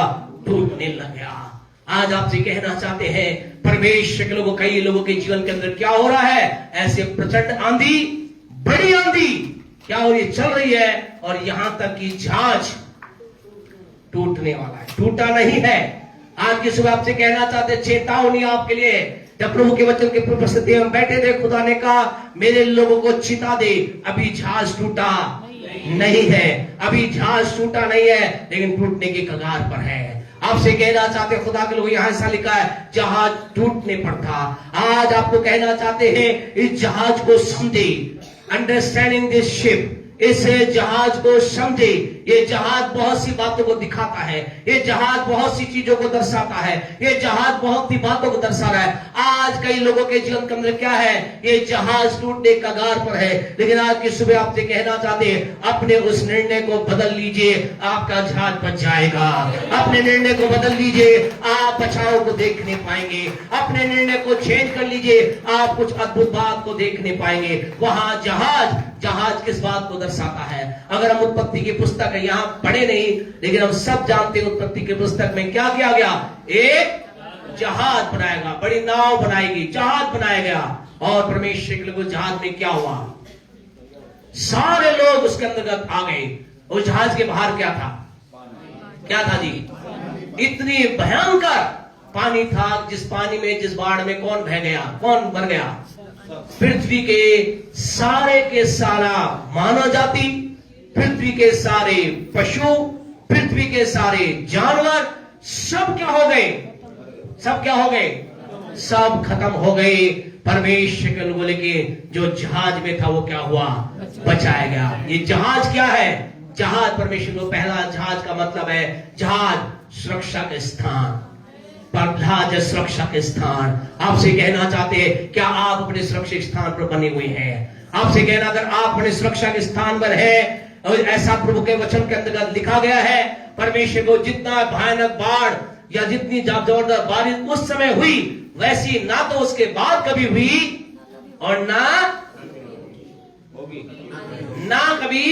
टूटने लग गया। आज आपसे कहना चाहते हैं, परमेश्वर के लोगों, कई लोगों के जीवन के अंदर क्या हो रहा है? ऐसे प्रचंड आंधी, बड़ी आंधी क्या हो रही है? चल रही है, और यहां तक कि जहाज टूटने वाला है, टूटा नहीं है। आज की सुबह आपसे कहना चाहते, चेतावनी आपके लिए, जब प्रभु के वचन के उपस्थिति में बैठे थे, खुदा ने कहा मेरे लोगों को चिता दे, अभी जहाज टूटा नहीं है, अभी जहाज टूटा नहीं है, लेकिन टूटने की कगार पर है। आपसे कहना चाहते, खुदा के लोग, यहां ऐसा लिखा है जहाज टूटने पर था। आज आपको कहना चाहते हैं, इस जहाज को समझे, अंडरस्टैंडिंग दिस शिप, इस जहाज को समझे। ये जहाज बहुत सी बातों को दिखाता है, ये जहाज बहुत सी चीजों को दर्शाता है, ये जहाज बहुत सी बातों को दर्शा रहा है। आज कई लोगों के जीवन के अंदर क्या है? ये जहाज टूटने कगार पर है। लेकिन आज की सुबह आपसे कहना चाहते हैं, अपने उस निर्णय को बदल लीजिए, आपका जहाज बच जाएगा। अपने निर्णय को बदल लीजिए, आप बचाव को देखने पाएंगे। अपने निर्णय को चेंज कर लीजिए, आप कुछ अद्भुत बात को देखने पाएंगे। वहां जहाज किस बात को दर्शाता है? अगर हम उत्पत्ति की पुस्तक यहां पढ़े नहीं, लेकिन हम सब जानते हैं उत्पत्ति की पुस्तक में क्या किया गया? एक जहाज बनाएगा, बड़ी नाव बनाएगी, जहाज बनाया गया। और परमेश्वर के लोग, जहाज में क्या हुआ? सारे लोग उसके अंतर्गत आ गए। उस जहाज के बाहर क्या था? क्या था जी? इतनी भयंकर पानी था, जिस पानी में, जिस बाढ़ में कौन बह गया? कौन मर गया? पृथ्वी के सारा मानव जाति, पृथ्वी के सारे पशु, पृथ्वी के सारे जानवर, सब क्या हो गए? सब क्या हो गए? सब खत्म हो गए। परमेश्वर के लोगों, लेकिन जो जहाज में था वो क्या हुआ? बचाया गया। ये जहाज क्या है? जहाज परमेश्वर को, पहला जहाज का मतलब है जहाज सुरक्षा के स्थान, जहाज सुरक्षा के स्थान। आपसे कहना चाहते हैं, क्या आप अपने सुरक्षित स्थान पर बने हुए हैं? आपसे कहना, अगर आप अपने सुरक्षा के स्थान पर है, और ऐसा प्रभु के वचन के अंतर्गत लिखा गया है, परमेश्वर को जितना भयानक बाढ़ या जितनी जबरदस्त बारिश उस समय हुई, वैसी ना तो उसके बाद कभी हुई, और ना कभी,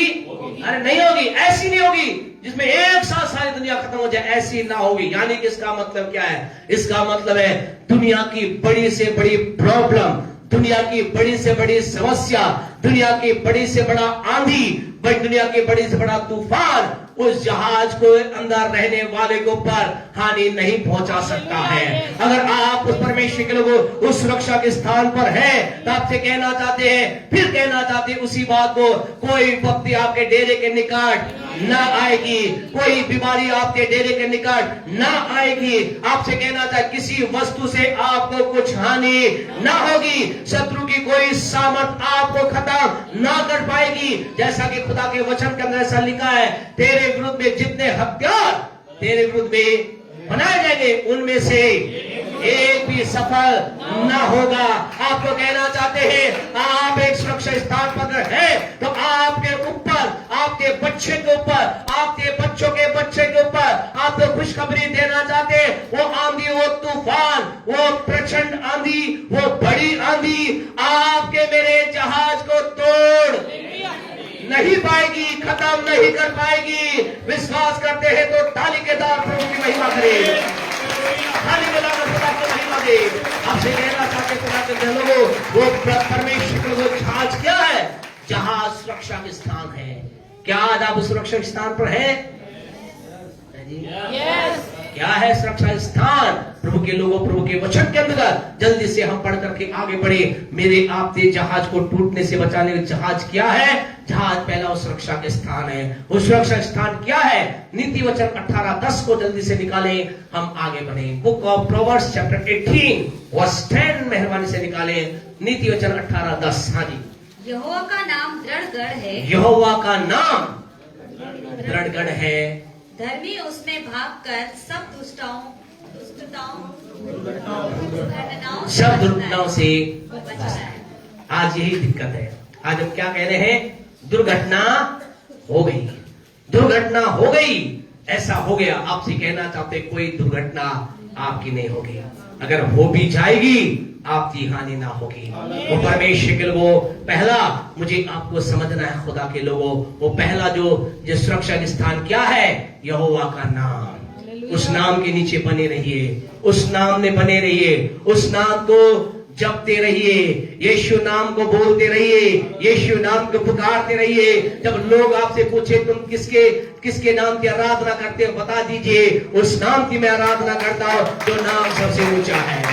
अरे नहीं होगी, ऐसी नहीं होगी जिसमें एक साथ सारी दुनिया खत्म हो जाए, ऐसी ना होगी। यानी कि इसका मतलब क्या है? इसका मतलब है दुनिया की बड़ी से बड़ी प्रॉब्लम, दुनिया की बड़ी से बड़ी समस्या, दुनिया की बड़ी से बड़ा आंधी, दुनिया की बड़ी से बड़ा तूफान उस जहाज को अंदर रहने वाले के ऊपर हानि नहीं पहुंचा सकता है। अगर आप उस परमेश्वर के लोगों उस सुरक्षा के स्थान पर है तो आपसे कहना चाहते हैं, फिर कहना चाहते हैं उसी बात को, कोई विपत्ति आपके डेरे के निकट ना आएगी, कोई बीमारी आपके डेरे के निकट ना आएगी। आपसे कहना चाहते किसी वस्तु से आपको कुछ हानि ना होगी, शत्रु की कोई सामर्थ आपको खत्म ना कर पाएगी। जैसा कि खुदा के वचन के अंदर ऐसा लिखा है, तेरे विरुद्ध में जितने हथियार तेरे विरुद्ध में बनाए जाएंगे उनमें से एक भी सफल ना होगा। आपको कहना चाहते हैं आप एक सुरक्षा स्थान पर है तो आपके ऊपर, आपके बच्चे के ऊपर, आपके बच्चों के बच्चे के ऊपर आपको खुशखबरी देना चाहते हैं। वो आंधी, वो तूफान, वो प्रचंड आंधी, वो बड़ी आंधी आपके मेरे जहाज को तोड़ नहीं पाएगी, खत्म नहीं कर पाएगी। विश्वास करते हैं तो ताली के दार प्रभु की महिमा करें, ताली के दार खुदा की महिमा दे। आपसे कहना चाहते खुदा के लोगों, वो परमेश्वर का जहाज क्या है? जहाज सुरक्षा के स्थान है। क्या आज आप उस सुरक्षा के स्थान पर है? क्या है सुरक्षा स्थान? प्रभु के लोगों, प्रभु के वचन के अंतर्गत जल्दी से हम पढ़ करके आगे बढ़े। मेरे आपके जहाज को टूटने से बचाने का जहाज क्या है? जहाज पहला उस सुरक्षा के स्थान है। वो सुरक्षा स्थान क्या है? नीति वचन 18:10 को जल्दी से निकालें, हम आगे बढ़े। Book of Proverbs chapter 18 verse 10 मेहरबानी से निकालें। नीति वचन 18:10। हाँ जी। यहोवा का नाम दृढ़गढ़ है, यहोवा का नाम दृढ़गढ़ है, धर्मी उसमें भागकर सब सब दुर्घटनाओं से बचता है। आज यही दिक्कत है। आज हम क्या कह रहे हैं? दुर्घटना हो गई, दुर्घटना हो गई, ऐसा हो गया। आपसे कहना चाहते कोई दुर्घटना आपकी नहीं होगी, अगर हो भी जाएगी आपकी हानि ना होगी। वो परमेश्वर के लोगों, पहला मुझे आपको समझना है खुदा के लोगों, वो पहला जो सुरक्षा के स्थान क्या है? यहोवा का नाम। उस नाम के नीचे बने रहिए, उस नाम में बने रहिए, उस नाम को जपते रहिए, यीशु नाम को बोलते रहिए, यीशु नाम को पुकारते रहिए। जब लोग आपसे पूछे तुम किसके नाम की आराधना करते हो, बता दीजिए उस नाम की मैं आराधना करता हूं जो नाम सबसे ऊंचा है।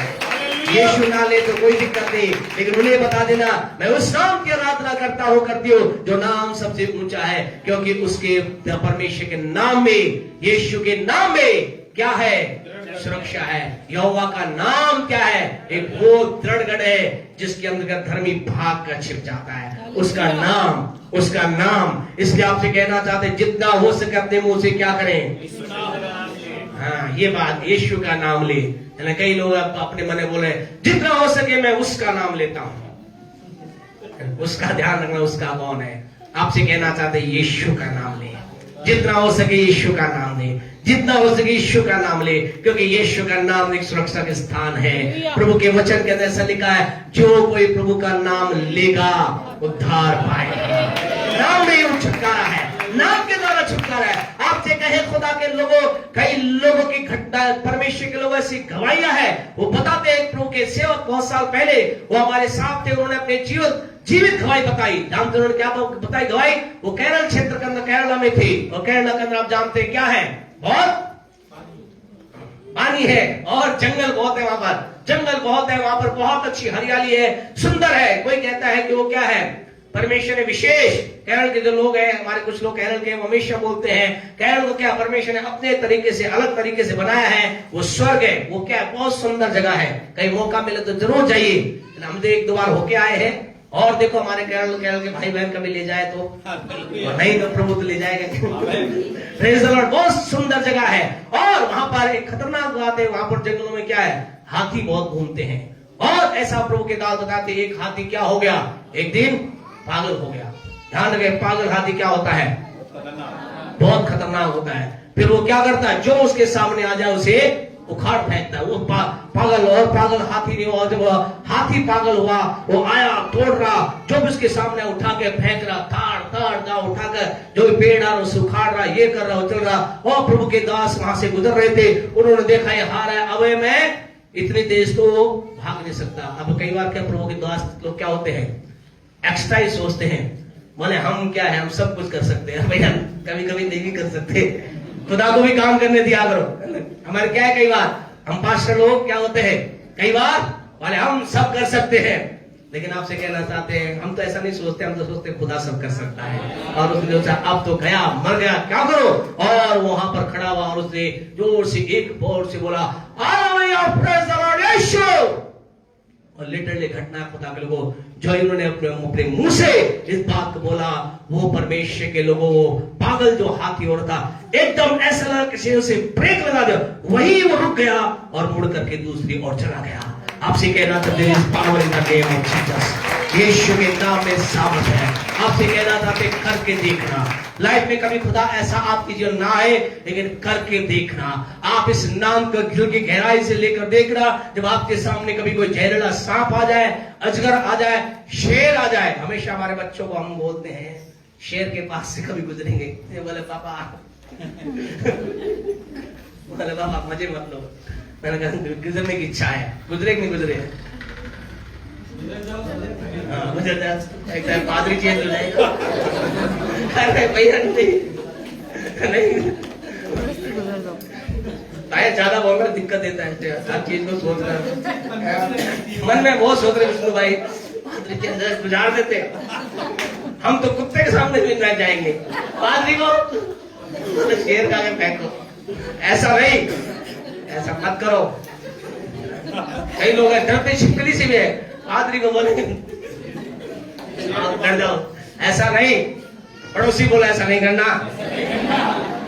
यीशु ना ले तो कोई दिक्कत नहीं, लेकिन उन्हें बता देना मैं उस नाम की आराधना करता हूं, करती हूं जो नाम सबसे ऊंचा है, क्योंकि उसके परमेश्वर के नाम में, यीशु के नाम में क्या है? सुरक्षा है। यहोवा का नाम क्या है? एक वो दृढ़गढ़ है जिसके अंदर धर्मी भाग कर छिप जाता है। उसका नाम, उसका नाम। इसलिए आपसे कहना चाहते जितना हो सके अपने मुंह से क्या करें? हाँ, ये बात, यीशु का नाम ले। कई लोग अपने मन में बोले जितना हो सके मैं उसका नाम लेता हूं। उसका ध्यान रखना, उसका कौन है? आपसे कहना चाहते यीशु का नाम ले, जितना हो सके यीशु का नाम ले, जितना हो सके यीशु का नाम ले, क्योंकि यीशु का नाम एक सुरक्षा का स्थान है। प्रभु के वचन के अंदर ऐसा लिखा है, जो कोई प्रभु का नाम लेगा उद्धार पाएगा। नाम में वो छुटकारा है, नाम के द्वारा छुटकारा है। आपसे कहे खुदा के लोगों, कई लोगों की घटना, परमेश्वर के लोगों ऐसी गवाहियां है, वो बताते हैं प्रभु के सेवक बहुत साल पहले वो हमारे साथ थे, उन्होंने अपने जीवित गवाही बताई। जानते उन्होंने क्या बताई गवाही? वो केरल क्षेत्र के अंदर, केरला में थे, और केरला के अंदर आप जानते हैं क्या है? बहुत पानी है और जंगल बहुत है, वहां पर जंगल बहुत है, वहां पर बहुत अच्छी हरियाली है, सुंदर है। कोई कहता है कि वो क्या है? परमेश्वर ने विशेष, केरल के जो लोग हैं, हमारे कुछ लोग केरल के, वो हमेशा बोलते हैं केरल को क्या परमेश्वर ने अपने तरीके से, अलग तरीके से बनाया है। वो स्वर्ग है, वो क्या है? बहुत सुंदर जगह है। कहीं मौका मिले तो जरूर जाइए। हम तो 1-2 बार होके आए हैं, और देखो हमारे केरल के भाई बहन कभी ले जाए तो, और नहीं तो प्रभु तो ले जाएगा। Praise the Lord. बहुत सुंदर जगह है, और वहां पर एक खतरनाक बात है, वहां पर जंगलों में क्या है? हाथी बहुत घूमते हैं। और ऐसा प्रभु के दास बताते, एक हाथी क्या हो गया? एक दिन पागल हो गया। ध्यान रखें, पागल हाथी क्या होता है? बहुत खतरनाक होता है। फिर वो क्या करता है? जो उसके सामने आ जाए उसे उखाड़ फेंकता है। वो पागल, और पागल हाथी नहीं हुआ। जब हाथी पागल हुआ, वो आया, तोड़ रहा, जो भी उसके सामने उठा के फेंक रहा, ताड़ उठाकर जो भी पेड़ आ उसे उखाड़ रहा, ये कर रहा, चल रहा। और प्रभु के दास वहां से गुजर रहे थे, उन्होंने देखा ये हार है, अब मैं इतनी तेज तो वो भाग नहीं सकता। अब कई बार क्या प्रभु के दोस्त लोग क्या होते हैं, एक्स्ट्रा ही सोचते हैं, बोले हम क्या है, हम सब कुछ कर सकते हैं। भैया कभी कभी नहीं भी कर सकते, खुदा को भी काम करने दिया करो। हमारे क्या है, कई बार हम पास्टर लोग क्या होते हैं, कई बार बोले हम सब कर सकते हैं, लेकिन आपसे कहना चाहते हैं हम तो ऐसा नहीं सोचते, हम तो सोचते हैं खुदा सब कर सकता है। और उसने सोचा अब तो गया, मर गया, क्या करो, और वहां पर खड़ा हुआ और उसने जोर से एक बोर से बोला और लिटरली घटना खुदा के लोगों जो इन्होंने अपने मुंह से इस बात को बोला, वो परमेश्वर के लोगों, वो पागल जो हाथी और था एकदम ऐसा लगा किसी उसे ब्रेक लगा दिया, वही वो रुक गया और मुड़ करके दूसरी ओर चला गया। आपसे कहना चाहते हैं power in the name of Jesus, यीशु के नाम में सामर्थ है। आपसे कहना चाहते करके देखना, लाइफ में कभी खुदा ऐसा आपकी जीवन ना आए, लेकिन करके देखना। आप इस नाम को दिल की गहराई से लेकर देखना, जब आपके सामने कभी कोई जहरीला सांप आ जाए, अजगर आ जाए, शेर आ जाए, हमेशा हमारे बच्चों को हम बोलते हैं शेर के पास से कभी गुजरेंगे, बोले पापा बोले पापा मजे मत लो, मैंने कहा गुजरने की इच्छा है, गुजरे कि नहीं गुजरे, गुजर एक टाइम पादरी चेंज हो जाएगा। अरे भैया नहीं ज्यादा बोल रहा दिक्कत देता है, हर चीज को सोच रहा मन में बहुत सोच रहे विष्णु भाई, पादरी के अंदर गुजार देते, हम तो कुत्ते के सामने भी नहीं जाएंगे, पादरी को शेर का फेंको, ऐसा नहीं, ऐसा मत करो। कई लोग डरते छिपकली से भी है, पादरी को बोले डर जाओ, ऐसा नहीं, पड़ोसी बोला ऐसा नहीं करना,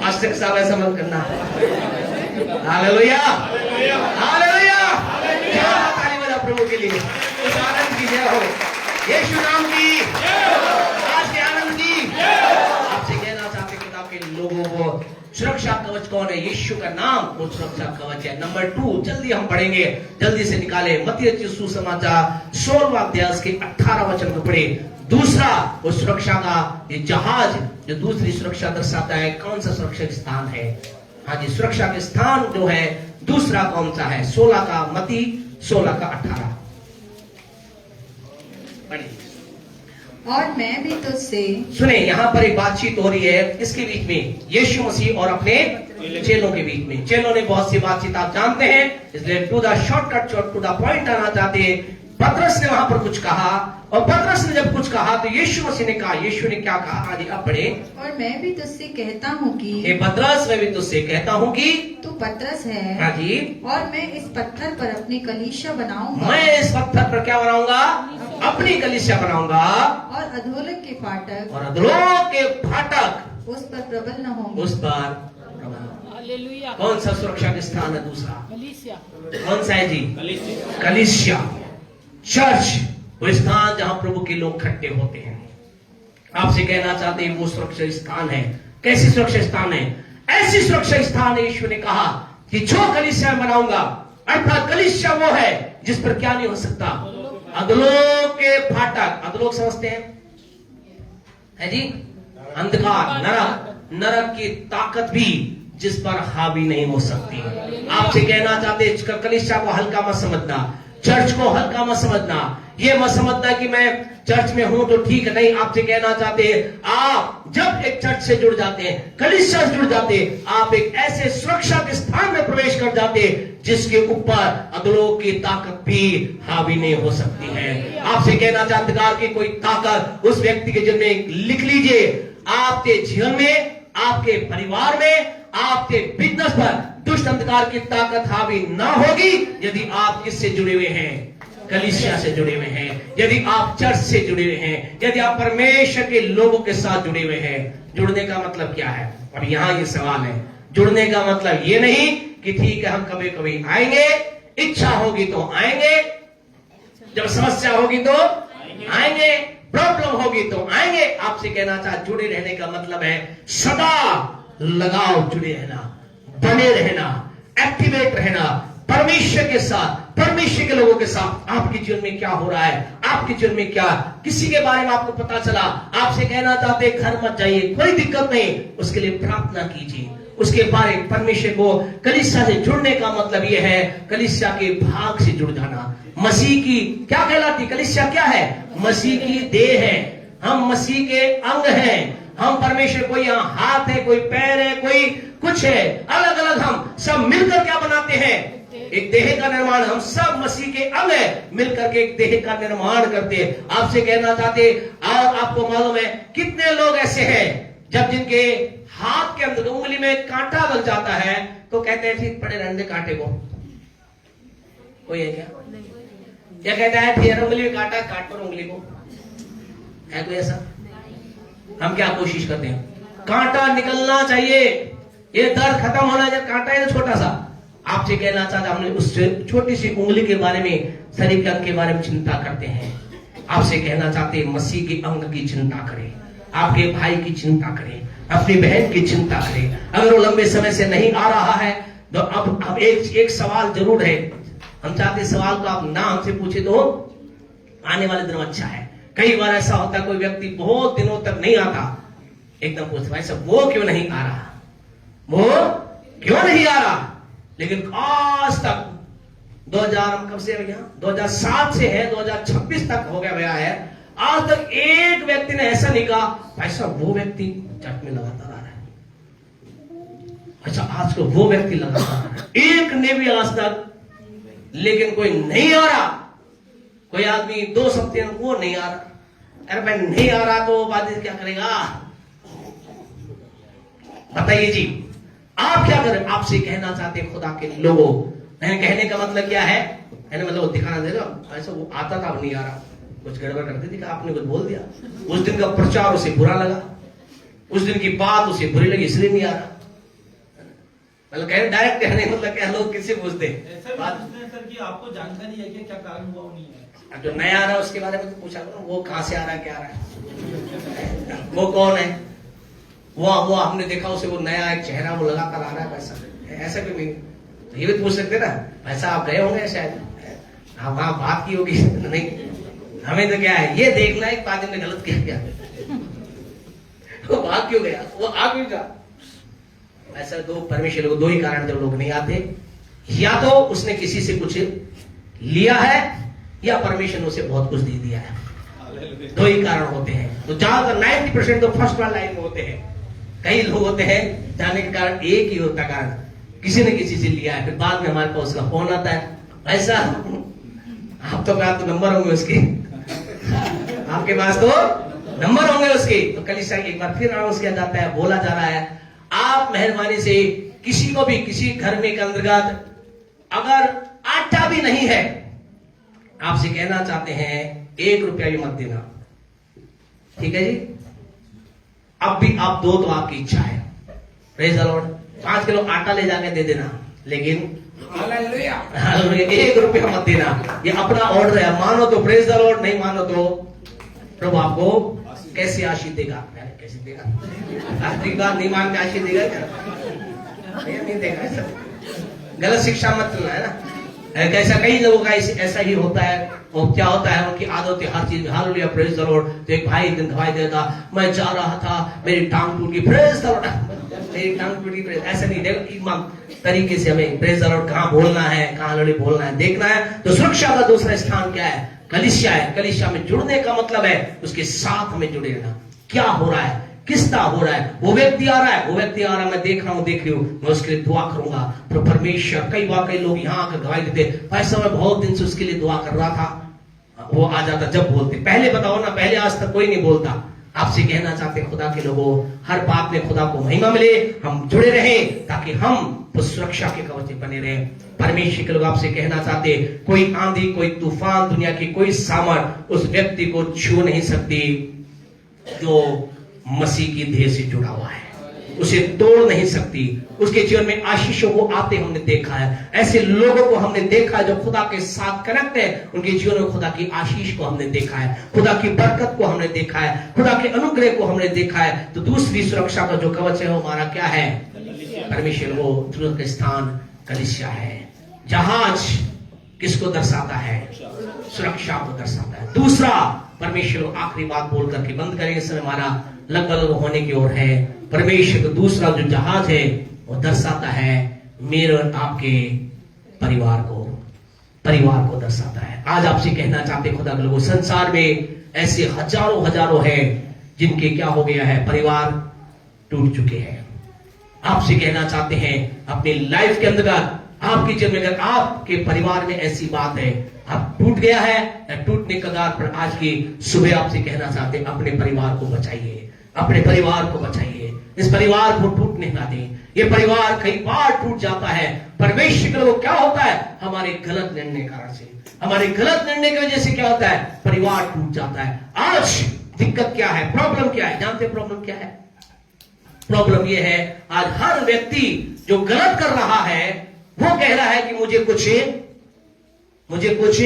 पास्टर के साथ ऐसा मत करना। हालेलुया, हालेलुया, क्या ताली बजा प्रभु के लिए, उस आनंद की जय हो, यीशु नाम की, आज के आनंद की। आपसे कहना चाहते कि आपके लोगों को सुरक्षा कवच कौन है, यीशु का नाम वो सुरक्षा कवच है। नंबर 2 जल्दी हम पढ़ेंगे, जल्दी से निकाले मत्ती सुसमाचार 16वां अध्याय के 18 वचन को पढ़े। दूसरा वो सुरक्षा का ये जहाज जो दूसरी सुरक्षा दर्शाता है, कौन सा सुरक्षा स्थान है, हाँ जी सुरक्षा के स्थान जो है दूसरा कौन सा है, 16 का मत्ती 16 का 18 पढ़िए। और मैं भी तुझसे, सुने यहाँ पर एक बातचीत हो रही है इसके बीच में, यीशु मसीह और अपने चेलों के बीच में। चेलों ने बहुत सी बातचीत आप जानते हैं, इसलिए to the shortcut to the point आना चाहते हैं। पतरस ने वहां पर कुछ कहा, और पतरस ने जब कुछ कहा तो यीशु मसीह ने कहा, यीशु ने क्या कहा, आदि अब पढ़े। और मैं भी तुझसे कहता हूँ कि, हे पतरस मैं भी तुझसे कहता हूँ कि तू पतरस है, हाँ जी, और मैं इस पत्थर पर अपनी कलीसिया बनाऊंगा, मैं इस पत्थर पर क्या बनाऊंगा, अपनी कलीसिया बनाऊंगा, और अधोलोक के फाटक, और अधोलोक के फाटक उस पर प्रबल न होंगे। उस पर कौन सा सुरक्षा के स्थान है दूसरा, कौन सा है जी, कलीसिया, चर्च, वो स्थान जहां प्रभु के लोग इकट्ठे होते हैं। आपसे कहना चाहते हैं वो सुरक्षा स्थान है, कैसी सुरक्षा स्थान है, ऐसी सुरक्षा स्थान है यीशु ने कहा कि जो कलीसिया बनाऊंगा, अर्थात कलीसिया वो है जिस पर क्या नहीं हो सकता, अधोलोक के फाटक, अधोलोक समझते हैं है जी, अंधकार, नरक, नरक की ताकत भी जिस पर हावी नहीं हो सकती। आपसे कहना चाहते हैं कलीसिया को हल्का मत समझना, चर्च को हल्का मत समझना, ये मत समझना कि मैं चर्च में हूं तो ठीक है, नहीं। आपसे कहना चाहते हैं आप जब एक चर्च से जुड़ जाते हैं, कलीसिया से जुड़ जाते हैं, आप एक ऐसे सुरक्षा के स्थान में प्रवेश कर जाते हैं जिसके ऊपर अधोलोक की ताकत भी हावी नहीं हो सकती है। आपसे कहना चाहते हैं कि कोई ताकत उस व्यक्ति के जीवन में लिख लीजिए, आपके जीवन में, आपके परिवार में, आपके बिजनेस पर दुष्ट अंधकार की ताकत हावी ना होगी यदि आप किससे जुड़े हुए हैं, कलीसिया से जुड़े हुए हैं, यदि आप चर्च से जुड़े हुए हैं, यदि आप परमेश्वर के लोगों के साथ जुड़े हुए हैं। जुड़ने का मतलब क्या है, अब यहाँ ये सवाल है। जुड़ने का मतलब ये नहीं कि ठीक है हम कभी कभी आएंगे, इच्छा होगी तो आएंगे, जब समस्या होगी तो आएंगे, प्रॉब्लम होगी तो आएंगे। आपसे कहना चाहते जुड़े रहने का मतलब है सदा लगाव, जुड़े रहना, बने रहना, एक्टिवेट रहना परमेश्वर के साथ, परमेश्वर के लोगों के साथ। आपके जीवन में क्या हो रहा है, आपके जीवन में क्या, किसी के बारे में आपको पता चला, आपसे कहना चाहते घर मत जाइए, कोई दिक्कत नहीं, उसके लिए प्रार्थना कीजिए, उसके बारे परमेश्वर को कलीसिया से जुड़ने का मतलब यह है कलीसिया के भाग से जुड़ जाना। मसीह की क्या कहलाती कलीसिया क्या है? मसीह की देह है, हम मसीह के अंग हैं। हम परमेश्वर, कोई यहाँ हाथ है, कोई पैर है, कोई कुछ है, अलग अलग हम सब मिलकर क्या बनाते हैं? एक देह का निर्माण। हम सब मसीह के अंग है, मिलकर के एक देह का निर्माण करते हैं। आपसे कहना चाहते, और आपको मालूम है कितने लोग ऐसे हैं जब जिनके हाथ के अंदर उंगली में कांटा लग जाता है तो कहते हैं ठीक पड़े रहने कांटे को। कोई है क्या? या कहता है ठीक उंगली में कांटा, काट पर उंगली को। है कोई ऐसा? हम क्या कोशिश करते हैं? कांटा निकलना चाहिए, ये दर्द खत्म होना चाहिए। कांटा है तो छोटा सा। आपसे कहना चाहता, हमने उस छोटी सी उंगली के बारे में, शरीर के अंग के बारे में चिंता करते हैं। आपसे कहना चाहते हैं मसीह के अंग की चिंता करें, आपके भाई की चिंता करें, अपनी बहन की चिंता करें। अगर वो लंबे समय से नहीं आ रहा है तो अब एक सवाल जरूर है। हम चाहते सवाल को आप ना हमसे पूछे तो आने वाले दिनों अच्छा है। कई बार ऐसा होता है कोई व्यक्ति बहुत दिनों तक नहीं आता, एकदम पूछता भाई साहब वो क्यों नहीं आ रहा, वो क्यों नहीं आ रहा? लेकिन आज तक 2000 कब से भैया 2007 से है 2026 तक हो गया है, आज तक एक व्यक्ति ने ऐसा नहीं कहा भाई साहब वो व्यक्ति चर्च में लगातार आ रहा है। अच्छा आज को वो व्यक्ति लगातार आ रहा है, एक ने भी आज तक, लेकिन कोई नहीं आ रहा। कोई आदमी 2 हफ्ते वो नहीं आ रहा, अरे भाई नहीं आ रहा तो बाद क्या करेगा? बताइए जी, आप क्या करें? आपसे कहना चाहते खुदा के लोगों, कहने का मतलब क्या है? मतलब दिखाना देगा ऐसा वो आता था अब नहीं आ रहा, कुछ गड़बड़ करते दिखा, आपने कुछ बोल दिया, उस दिन का प्रचार उसे बुरा लगा, उस दिन की बात उसे बुरी लगी इसलिए नहीं आ रहा। मतलब कह डायरेक्ट कहने मतलब क्या, लोग किससे पूछते सर कि आपको जानकारी है कि क्या कारण हुआ नहीं है? जो नया आ रहा है उसके बारे में तो पूछा करो, वो कहां से आ रहा है, क्या आ रहा है, वो कौन है, वो हमने देखा उसे, वो नया एक चेहरा वो लगाकर आ रहा है पैसा, ऐसा भी नहीं। तो ये भी पूछ सकते ना, पैसा आप गए होंगे शायद, हाँ वहां बात की होगी नहीं, हमें तो क्या है ये देखना है बाद में गलत किया क्या, वो भाग क्यों गया, वो आ क्यों जा। ऐसा दो परमेश्वर को 2 ही कारण जब लोग नहीं आते, या तो उसने किसी से कुछ लिया है या परमेश्वर ने उसे बहुत कुछ दे दिया है, 2 ही कारण होते हैं। तो ज्यादातर 90% तो फर्स्ट वाला लाइन में होते हैं। कई लोग होते हैं जाने के कारण एक ही होता कारण, किसी ने किसी से लिया है, फिर बाद में हमारे पास उसका फोन आता है, ऐसा आप तो बात तो नंबर होंगे उसके, आपके पास तो नंबर होंगे उसके। तो कलीसिया एक बार फिर अनाउंस किया जाता है, बोला जा रहा है आप मेहरबानी से किसी को भी किसी घर में के अंतर्गत अगर आटा भी नहीं है, आपसे कहना चाहते हैं 1 रुपया भी मत देना, ठीक है जी। अब भी आप दो तो आपकी इच्छा है, प्रेज द लॉर्ड, 5 किलो आटा ले जाके दे देना, लेकिन हालेलुया 1 रुपया मत देना, ये अपना ऑर्डर है। मानो तो प्रेज द लॉर्ड, नहीं मानो तो प्रभु आपको कैसे आशीष देगा, कैसे देगा, आखिरी बार नहीं मान के आशीष देगा क्या, नहीं देगा। ऐसा गलत शिक्षा मत चलना है ना। कैसा कई लोगों का ऐसा ही होता है, और क्या होता है उनकी आदत है हर चीज में हालेलुया प्रेज द लॉर्ड। तो एक भाई एक दिन गवाही देता, मैं जा रहा था मेरी टांग टूट गई, प्रेज द लॉर्ड, मेरी टांग टूट गई, ऐसा नहीं देखो तरीके से हमें प्रेज द लॉर्ड कहां बोलना है, कहां लड़ी बोलना है, देखना है। तो सुरक्षा का दूसरा स्थान क्या है? कलीसिया है। कलीसिया में जुड़ने का मतलब है उसके साथ हमें जुड़े रहना। क्या हो रहा है, किसका हो रहा है, वो व्यक्ति आ रहा है, वो व्यक्ति आ रहा है, मैं देख रहा हूं, देख रही हूं, मैं उसके लिए दुआ करूंगा। तो परमेश्वर कई बार कई लोग यहाँ आकर गवाही देते, पैसा मैं बहुत दिन से उसके लिए दुआ कर रहा था, वो आ जाता जब बोलते। पहले बताओ ना, पहले आज तक कोई नहीं बोलता। आपसे कहना चाहते खुदा के लोगों, हर बात में खुदा को महिमा मिले, हम जुड़े रहें ताकि हम उस सुरक्षा के कवच बने रहें। परमेश्वर के लोग आपसे कहना चाहते, कोई आंधी, कोई तूफान, दुनिया की कोई सामर्थ उस व्यक्ति को छू नहीं सकती जो मसीह की देह से जुड़ा हुआ है, उसे तोड़ नहीं सकती। उसके जीवन में आशीषों को आते हमने देखा है, ऐसे लोगों को हमने देखा है जो खुदा के साथ कनेक्ट है, उनके जीवन में खुदा की आशीष को हमने देखा है, खुदा की बरकत को हमने देखा है, खुदा के अनुग्रह को हमने देखा है। तो दूसरी सुरक्षा का जो कवच है वो हमारा क्या है? परमेश्वर। वो तुरंत स्थान कलीसिया है। जहाज किसको दर्शाता है? सुरक्षा को दर्शाता है। दूसरा परमेश्वर, आखिरी बात बोल करके बंद करेंगे, समय हमारा लगभग होने की ओर है। परमेश्वर का दूसरा जो जहाज है वो दर्शाता है मेरे और आपके परिवार को दर्शाता है। आज आपसे कहना चाहते खुदा के लोगों, संसार में ऐसे हजारों हैं जिनके क्या हो गया है, परिवार टूट चुके हैं। आपसे कहना चाहते हैं अपनी लाइफ के अंदर, आपकी जीवन में अगर आपके परिवार में ऐसी बात है, आप टूट गया है या टूटने कगार पर, आज की सुबह आपसे कहना चाहते हैं अपने परिवार को बचाइए, अपने परिवार को बचाइए। इस परिवार को टूटने ना दें। ये परिवार कई बार टूट जाता है, परमेश्वर के लोग क्या होता है, हमारे गलत निर्णय के कारण से, हमारे गलत निर्णय की वजह से क्या होता है, परिवार टूट जाता है। आज दिक्कत क्या है, प्रॉब्लम क्या है, जानते प्रॉब्लम क्या है? प्रॉब्लम ये है आज हर व्यक्ति जो गलत कर रहा है वो कह रहा है कि मुझे कुछ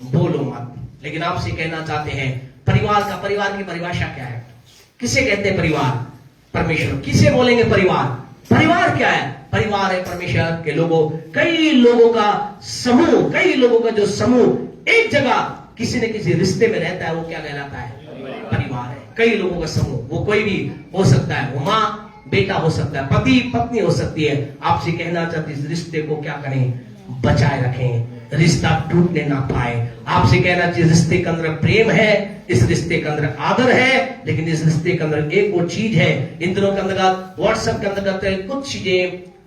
बोलो मत। लेकिन आपसे कहना चाहते हैं परिवार की परिभाषा क्या है? किसे कहते हैं परिवार? परमेश्वर। किसे बोलेंगे परिवार क्या है? परिवार है परमेश्वर के लोगों, कई लोगों का समूह, कई लोगों का जो समूह एक जगह किसी न किसी रिश्ते में रहता है, वो क्या कहलाता है? परिवार है। कई लोगों का समूह, वो कोई भी हो सकता है, वो माँ बेटा हो सकता है, पति पत्नी हो सकती है। आपसे कहना चाहते इस रिश्ते को क्या करें, बचाए रखें, रिश्ता टूटने ना पाए। आपसे कहना चाहिए रिश्ते के अंदर प्रेम है, इस रिश्ते के अंदर आदर है, लेकिन इस रिश्ते के अंदर एक और चीज है। इन दिनों के अंदर व्हाट्सएप के अंदर कुछ चीजें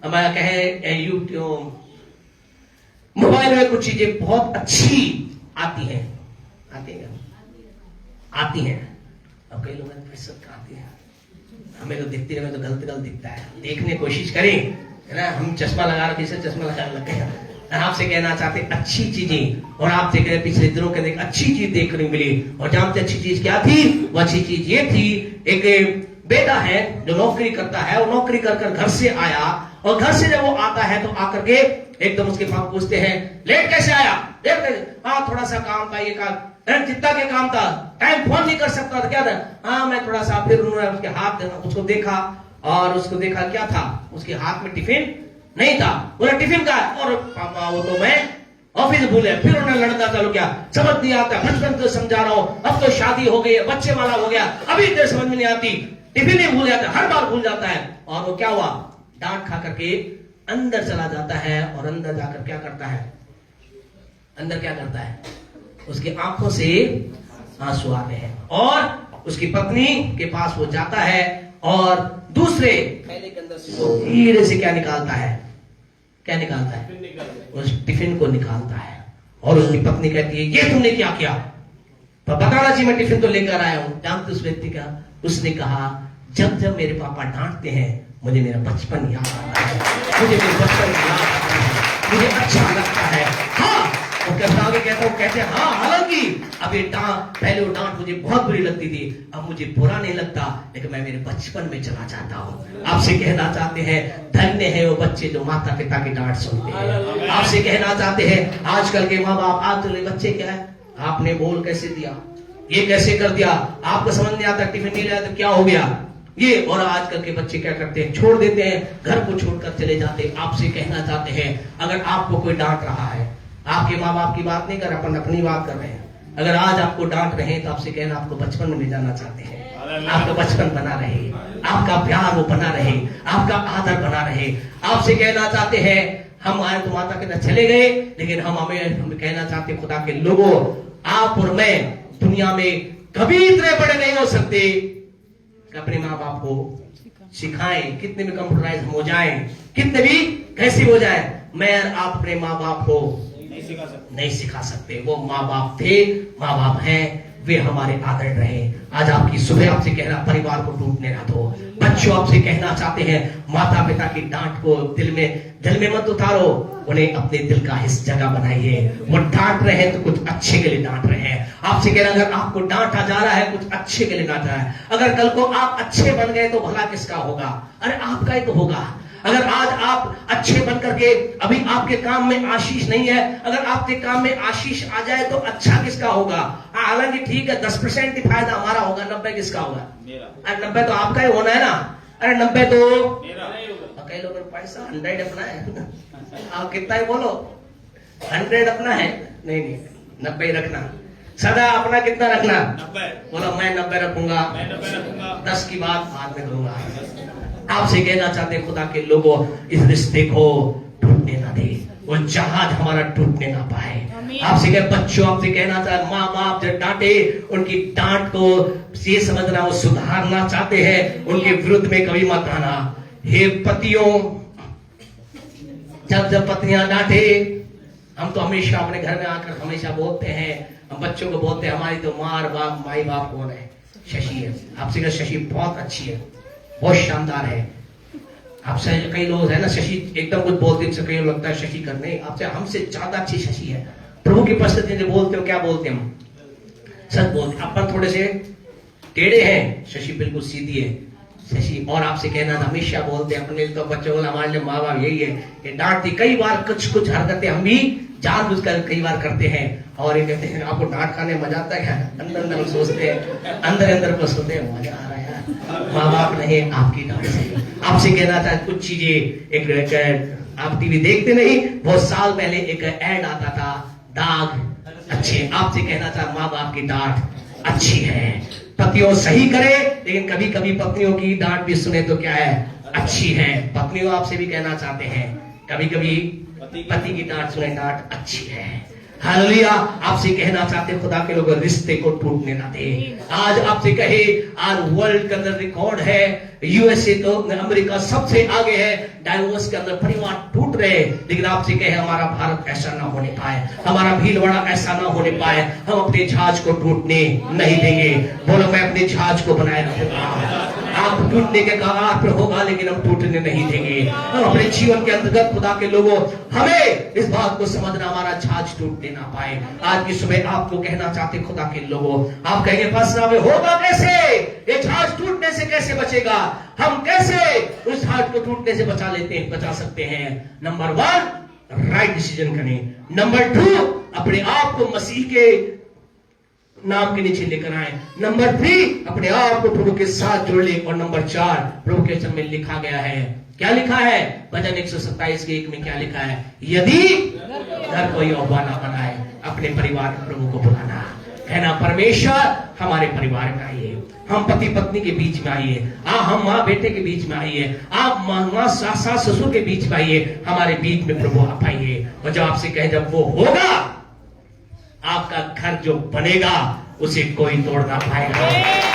हमारा कहे, यूट्यूब मोबाइल में कुछ चीजें बहुत अच्छी आती हैं। अब कई लोग आती है, हमें तो दिखती है, हमें तो गलत दिखता है। देखने की कोशिश करें, है ना? हम चश्मा लगा रहे, किसी चश्मा लगाने लग गए। आपसे कहना चाहते अच्छी चीजें, और आपसे कह पिछले दिनों के अंदर अच्छी चीज देखने मिली। और जानते अच्छी चीज क्या थी? वो अच्छी चीज ये थी, एक बेटा है जो नौकरी करता है, वो नौकरी कर घर से आया, और घर से जब वो आता है तो आकर के एकदम उसके पास पूछते हैं, लेट कैसे आया? हाँ थोड़ा सा काम था, ये काम जितना के काम था, टाइम फोन नहीं कर सकता था, क्या था? हाँ मैं थोड़ा सा, फिर उन्होंने उसके हाथ उसको देखा, और उसको देखा क्या था, उसके हाथ में टिफिन नहीं था। बोला टिफिन का, और पापा वो तो मैं ऑफिस भूले। फिर उन्होंने लड़ना चालू किया, समझ नहीं आता, बचपन तो समझा रहा हूं, अब तो शादी हो गई है, बच्चे वाला हो गया, अभी देर समझ में नहीं आती, टिफिन ही भूल जाता है, हर बार भूल जाता है। और वो क्या हुआ, डांट खा करके अंदर चला जाता है, और अंदर जाकर क्या करता है, अंदर क्या करता है, उसकी आंखों से आंसू आते हैं, और उसकी पत्नी के पास वो जाता है, और दूसरे थैले के अंदर से वो धीरे से क्या निकालता है, क्या निकालता है, उस टिफिन को निकालता है। और उसकी पत्नी कहती है, ये तुमने क्या किया? तो बताना चाहिए, मैं टिफिन तो लेकर आया हूं। जानते उस व्यक्ति का, उसने कहा, जब मेरे पापा डांटते हैं मुझे मेरा बचपन याद आता है, मुझे मेरे बचपन याद आता है, मुझे अच्छा लगता है। हाँ आगे कहता हूँ, कहते हैं हाँ, हालांकि अब ये पहले वो डांट मुझे बहुत बुरी लगती थी, अब मुझे बुरा नहीं लगता, लेकिन मैं मेरे बचपन में चला जाता हूँ। आपसे कहना चाहते हैं धन्य है वो बच्चे जो माता पिता की डांट सुनते हैं। आपसे कहना चाहते हैं आजकल के माँ बाप, आज तो बच्चे क्या है, आपने बोल कैसे दिया, ये कैसे कर दिया, आपको समझ नहीं आता, टिफिन नहीं लाया तो क्या हो गया ये। और आजकल के बच्चे क्या करते हैं, छोड़ देते हैं, घर को छोड़कर चले जाते हैं। आपसे कहना चाहते हैं अगर आपको कोई डांट रहा है, आपके माँ बाप की बात नहीं कर, अपन अपनी बात कर रहे हैं, अगर आज आपको डांट रहे हैं तो आपसे कहना आपको बचपन में ले जाना चाहते हैं, आपका बचपन बना रहे, आपका प्यार वो बना रहे, आपका आदर बना रहे। आपसे कहना चाहते हैं हम आए तो माता पिता चले गए, लेकिन हम कहना चाहते खुदा के लोगों, आप और मैं दुनिया में कभी इतने बड़े नहीं हो सकते कि अपने माँ बाप को सिखाएं, कितने भी कंप्यूटराइज हो जाएं, कितने भी कैसे हो जाए, मैं आप अपने माँ बाप को नहीं सिखा सकते। वो माँ बाप थे, माँ बाप हैं, वे हमारे आदर रहे। आज आपकी सुबह आपसे कहना परिवार को टूटने ना दो। बच्चों आपसे कहना चाहते हैं माता पिता की डांट को दिल में मत उतारो, उन्हें अपने दिल का हिस्सा जगह बनाइए। वो डांट रहे हैं तो कुछ अच्छे के लिए डांट रहे हैं। आपसे कहना अगर आपको डांटा जा रहा है कुछ अच्छे के लिए डांटा है। अगर कल को आप अच्छे बन गए तो भला किसका होगा? अरे आपका ही तो होगा। अगर आज आप अच्छे बन करके, अभी आपके काम में आशीष नहीं है, अगर आपके काम में आशीष आ जाए तो अच्छा किसका होगा? हालांकि ठीक है 10% ही फायदा हमारा होगा, 90 किसका होगा? अरे 90 तो आपका ही होना है ना। अरे 90 तो कई लोग पैसा 100 अपना है, आप कितना ही बोलो 100 अपना है, नहीं 90 रखना। सदा अपना कितना रखना? 90। बोला मैं 90 रखूंगा, मैं 90 रखूंगा, 10 की बात बाद में करूंगा। आपसे कहना चाहते हैं खुदा के लोगों, इस रिश्ते को टूटने ना दे, वो जहाज हमारा टूटने ना पाए। आपसे कह बच्चों, आपसे कहना चाहते माँ बाप जब डांटे, उनकी डांट को ये समझना वो सुधारना चाहते हैं, उनके विरुद्ध में कभी मत आना। हे पतियों, जब पत्नियां डांटे, हम तो हमेशा अपने घर में आकर हमेशा बोलते हैं, हम बच्चों को बोलते हैं हमारी तो माई बाप कौन है? शशि है। आपसे कह शशि बहुत अच्छी है, बहुत शानदार है। आपसे कई लोग है ना शशि एकदम कुछ बोलते हैं, कई लगता है शशि करने आपसे हमसे ज्यादा अच्छी शशि है। प्रभु की परिस्थिति जो बोलते हो, क्या बोलते हैं हम? सच बोलते। अपन थोड़े से टेढ़े हैं, शशि बिल्कुल सीधी है शशि। और आपसे कहना हमेशा बोलते हैं अपने तो बच्चों को, हमारे लिए माँ बाप यही है, ये डांटती। कई बार कुछ हरकतें हम भी जानबूझकर कई बार करते हैं, और ये कहते हैं आपको डांट खाने मजा आता है क्या? अंदर सोचते हैं, अंदर पर सोचते हैं मजा आ रहा है यार, माँ बाप नहीं आपकी डांट से। आपसे कहना था कुछ चीजें, एक आप टीवी देखते नहीं, बहुत साल पहले एक ऐड आता था, दाग अच्छे। आपसे कहना था माँ बाप की डांट अच्छी है। पतियों सही करे, लेकिन कभी कभी पत्नियों की डांट भी सुने तो क्या है? अच्छी है। पत्नियों आपसे भी कहना चाहते हैं, कभी कभी पति की डांट सुने, डांट अच्छी है। हालेलुया। आपसे कहना चाहते खुदा के लोग, रिश्ते को टूटने ना दे। आज आपसे कहे, आज वर्ल्ड के अंदर रिकॉर्ड है, यूएसए तो अमेरिका सबसे आगे है डाइवोर्स के अंदर, परिवार टूट रहे। लेकिन आपसे कहे हमारा भारत ऐसा ना होने पाए, हमारा भीलवाड़ा ऐसा ना होने पाए, हम अपने जहाज को टूटने नहीं देंगे। बोलो मैं अपने जहाज को बनाए रखूंगा। आप टूटने के कगार पे होगा, लेकिन हम टूटने नहीं देंगे। हम अपने जीवन के अंतर्गत खुदा के लोगों, हमें इस बात को समझना, हमारा जहाज टूटने ना पाए। आज की सुबह आपको कहना चाहते खुदा के लोगों, आप कहेंगे फंसना में होगा कैसे? ये जहाज टूटने से कैसे बचेगा? हम कैसे उस जहाज को टूटने से बचा सकते हैं? नंबर 1, राइट डिसीजन करें। नंबर 2, अपने आप को मसीह के नाम के नीचे लेकर आए। नंबर 3, अपने आप को प्रभु के साथ जोड़ ले। और नंबर 4, प्रभु के वचन में लिखा गया है, क्या लिखा है? भजन 127 के 1 में क्या लिखा है? यदि घर कोई यहोवा ना बनाए, अपने परिवार में प्रभु को बुलाना है ना। परमेश्वर हमारे परिवार में आइए, हम पति पत्नी के बीच में आइए, हम माँ बेटे के बीच में आइए, आप माँ सास ससुर के बीच में आइए, हमारे बीच में प्रभु आप आइए। और जब आपसे कहे जब वो होगा, आपका घर जो बनेगा उसे कोई तोड़ ना पाएगा।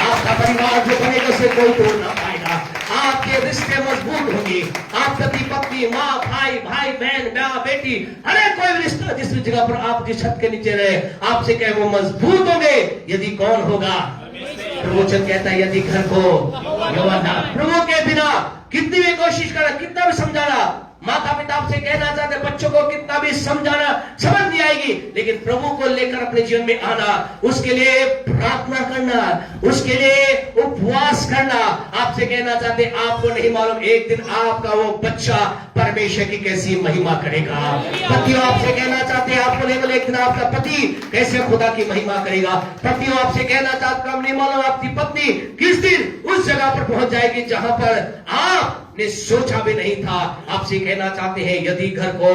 आपका परिवार जो बनेगा उसे कोई तोड़ ना पाएगा। आपके रिश्ते मजबूत होंगे। आप पति पत्नी, माँ भाई, भाई बहन, माँ बेटी, हर एक कोई रिश्ता जिस जगह पर आप जिस छत के नीचे रहे, आपसे कहे वो मजबूत होंगे। यदि कौन होगा? प्रवचन कहता है यदि घर को प्रभु के बिना कितनी भी कोशिश करा, कितना भी समझाना, माता पिता आपसे कहना चाहते बच्चों को कितना भी समझाना, समझ नहीं आएगी। लेकिन प्रभु को लेकर अपने जीवन में आना, उसके लिए प्रार्थना करना, उसके लिए उपवास करना। आपसे कहना चाहते आपको नहीं मालूम एक दिन आपका वो बच्चा परमेश्वर की कैसी महिमा करेगा। पतियों आपसे कहना चाहते आपको नहीं मालूम एक दिन आपका पति कैसे खुदा की महिमा करेगा। पतियों आपसे कहना चाहते हम नहीं मालूम आपकी पत्नी किस दिन उस जगह पर पहुंच जाएगी जहां पर आपने सोचा भी नहीं था। आपसे कहना चाहते हैं यदि घर को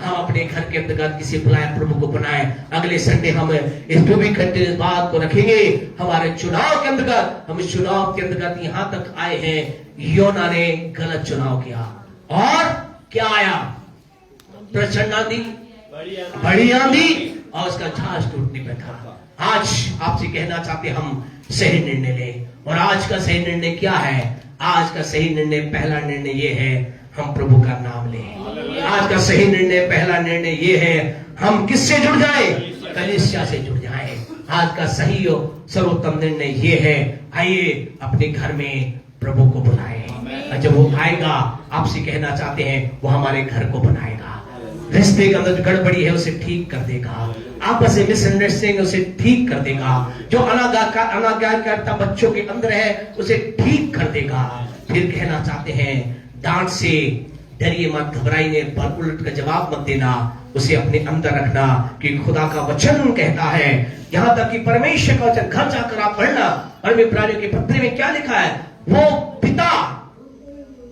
हम अपने घर के अंतर्गत किसी बुलाए प्रभु को बनाए। अगले संडे हम इस 24 घंटे इस बात को रखेंगे। हमारे चुनाव के अंतर्गत, हम इस चुनाव के अंतर्गत यहां तक आए हैं, योना ने गलत चुनाव किया और क्या आया? प्रचंड आंधी, बड़ी आंधी और उसका जहाज टूटने पे था। आज आपसे कहना चाहते हम सही निर्णय लें। और आज का सही निर्णय क्या है? आज का सही निर्णय, पहला निर्णय ये है हम प्रभु का नाम लें। आज का सही निर्णय, पहला निर्णय ये है हम किससे जुड़ जाएं? कलीसिया से जुड़ जाएं। आज का सही और सर्वोत्तम निर्णय ये है आइए अपने घर में प्रभु को बुलाएं। जब वो आएगा, आपसे कहना चाहते हैं वो हमारे घर को बनाएगा। रिश्ते के अंदर जो गड़बड़ी है उसे ठीक कर देगा। आपस में मिसअंडरस्टैंडिंग उसे ठीक कर देगा। जो अनाज्ञाकारिता बच्चों के अंदर है उसे ठीक कर देगा। फिर कहना चाहते हैं डांट से डरिए मत, घबराइए, पर उलट का जवाब मत देना, उसे अपने अंदर रखना कि खुदा का वचन कहता है। यहां तक कि परमेश्वर का वचन घर जाकर आप पढ़ना। और इब्रानियों के पत्र में क्या लिखा है? वो पिता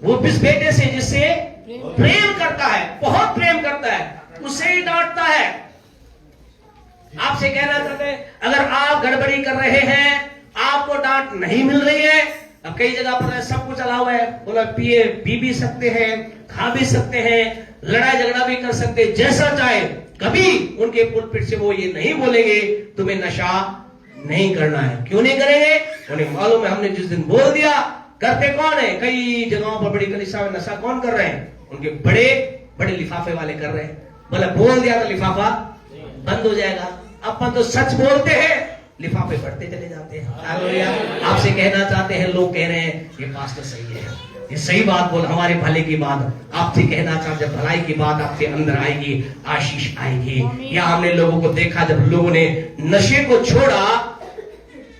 वो इस बेटे से जिससे प्रेम करता है, बहुत प्रेम करता है, उसे ही डांटता है। आपसे कहना चाहते हैं, अगर आप गड़बड़ी कर रहे हैं, आपको डांट नहीं मिल रही है। अब कई जगह पर सब कुछ अलाउ है, बोला पिए पी भी सकते हैं, खा भी सकते हैं, लड़ाई झगड़ा भी कर सकते हैं, जैसा चाहे। कभी उनके पुलपिट से वो ये नहीं बोलेंगे तुम्हें नशा नहीं करना है। क्यों नहीं करेंगे? उन्हें मालूम है हमने जिस दिन बोल दिया, करते कौन है? कई जगहों पर बड़ी कलीसिया में नशा कौन कर रहे हैं? उनके बड़े बड़े लिफाफे वाले कर रहे हैं। बोला बोल दिया तो लिफाफा बंद हो जाएगा। अपन तो सच बोलते हैं, लिफाफे बढ़ते चले जाते हैं। हालेलुया। आपसे कहना चाहते हैं, लोग कह रहे हैं ये पास्टर सही है, ये सही बात बोल, हमारे भले की बात। आपसे कहना चाहते हैं, भलाई की बात आपके अंदर आएगी, आशीष आएगी। या हमने लोगों को देखा, जब लोगों ने नशे को छोड़ा,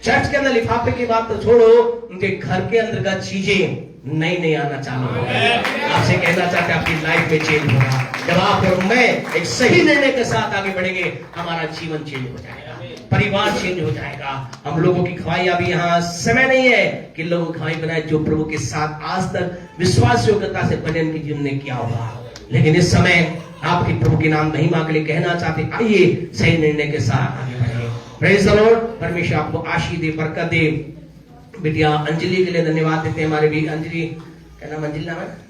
चर्च के अंदर लिफाफे की बात तो छोड़ो, उनके घर के अंदर का चीजें नई आना चालू हो गई। आपसे कहना चाहते हैं, आपकी लाइफ में चेंज होगा। जब आप और मैं एक सही निर्णय के साथ आगे बढ़ेंगे, हमारा जीवन चेंज हो जाएगा, परिवार चेंज हो जाएगा। हम लोगों की खवाई अभी यहाँ समय नहीं है कि लोगों की खवाई बनाए जो प्रभु के साथ आज तक विश्वास योग्यता से बने उनके जीवन ने किया होगा। लेकिन इस समय आपके प्रभु के नाम महिमा के लिए कहना चाहते, आइए सही निर्णय के साथ आगे बढ़े। Praise the Lord. परमेश्वर आपको आशीष दे, बरकत दे। बिटिया अंजलि के लिए धन्यवाद देते हैं। हमारे भी अंजलि, क्या नाम अंजलि नाम है?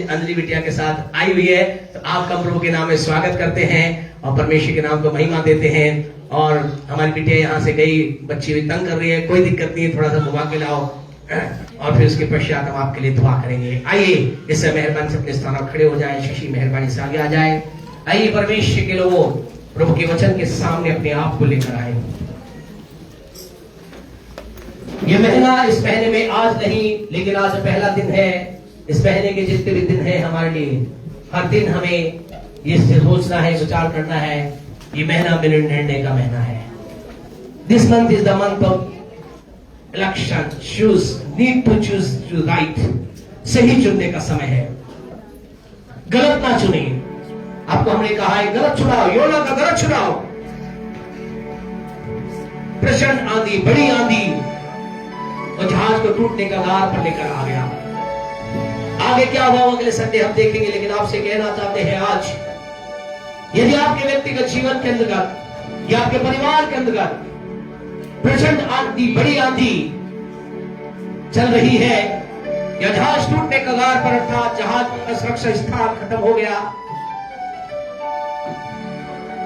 अंजलि बिटिया के साथ आई हुई है, तो आपका प्रभु के नाम में स्वागत करते हैं और परमेश्वर के नाम को महिमा देते हैं। और हमारी बिटिया यहाँ से गई, बच्ची भी तंग कर रही है, कोई दिक्कत नहीं है, थोड़ा सा घुमा के लाओ और फिर उसके पश्चात हम आपके लिए दुआ करेंगे। आइए इससे मेहरबानी से अपने स्थान पर खड़े हो जाए। शशि मेहरबानी से आगे आ जाए। आइए परमेश्वर के लोगों, प्रभु के वचन के सामने अपने आप को लेकर आए। ये महीना, इस महीने में आज नहीं, लेकिन आज पहला दिन है। इस महीने के जितने भी दिन है हमारे लिए, हर दिन हमें ये सोचना है, विचार करना है, ये महीना मेरे निर्णय का महीना है। This month is the month of election. Choose, need to choose right. सही चुनने का समय है, गलत ना चुने। आपको हमने कहा है गलत चुनाव, योना का गलत चुनाव। प्रचंड आंधी, बड़ी आंधी और जहाज को टूटने का कगार पर लेकर आ गया। आगे क्या हुआ अगले संडे हम देखेंगे, लेकिन आपसे कहना चाहते हैं आज, यदि आपके व्यक्तिगत जीवन के अंतर्गत या आपके परिवार के अंतर्गत प्रचंड आंधी, बड़ी आंधी चल रही है, या जहाज टूटने का कगार पर, अर्थात जहाज का सुरक्षा स्थान खत्म हो गया,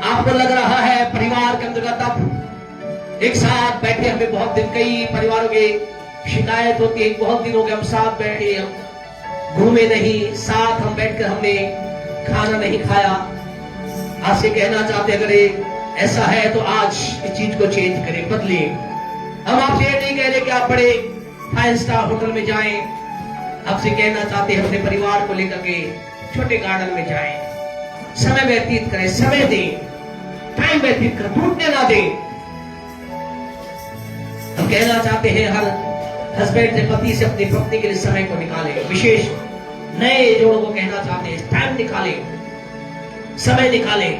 आपको लग रहा है परिवार के अंतर्गत आप एक साथ बैठे, हमें बहुत दिन, कई परिवारों की शिकायत होती है, बहुत दिन हो गए हम साथ बैठे, हम घूमे नहीं, साथ हम बैठकर हमने खाना नहीं खाया। आज से कहना चाहते अगर ऐसा है तो आज इस चीज को चेंज करें, बदले। हम आपसे ये नहीं कह रहे कि आप बड़े 5 स्टार होटल में जाएं। आपसे कहना चाहते हैं अपने परिवार को लेकर के छोटे गार्डन में जाएं, समय व्यतीत करें, समय दें, टाइम व्यतीत करें, टूटने ना दें। हम कहना चाहते हैं हर हस्बैंड से, पति से अपनी पत्नी के लिए समय को निकालें। विशेष नए जोड़ों को कहना चाहते हैं टाइम निकालें, समय निकालें।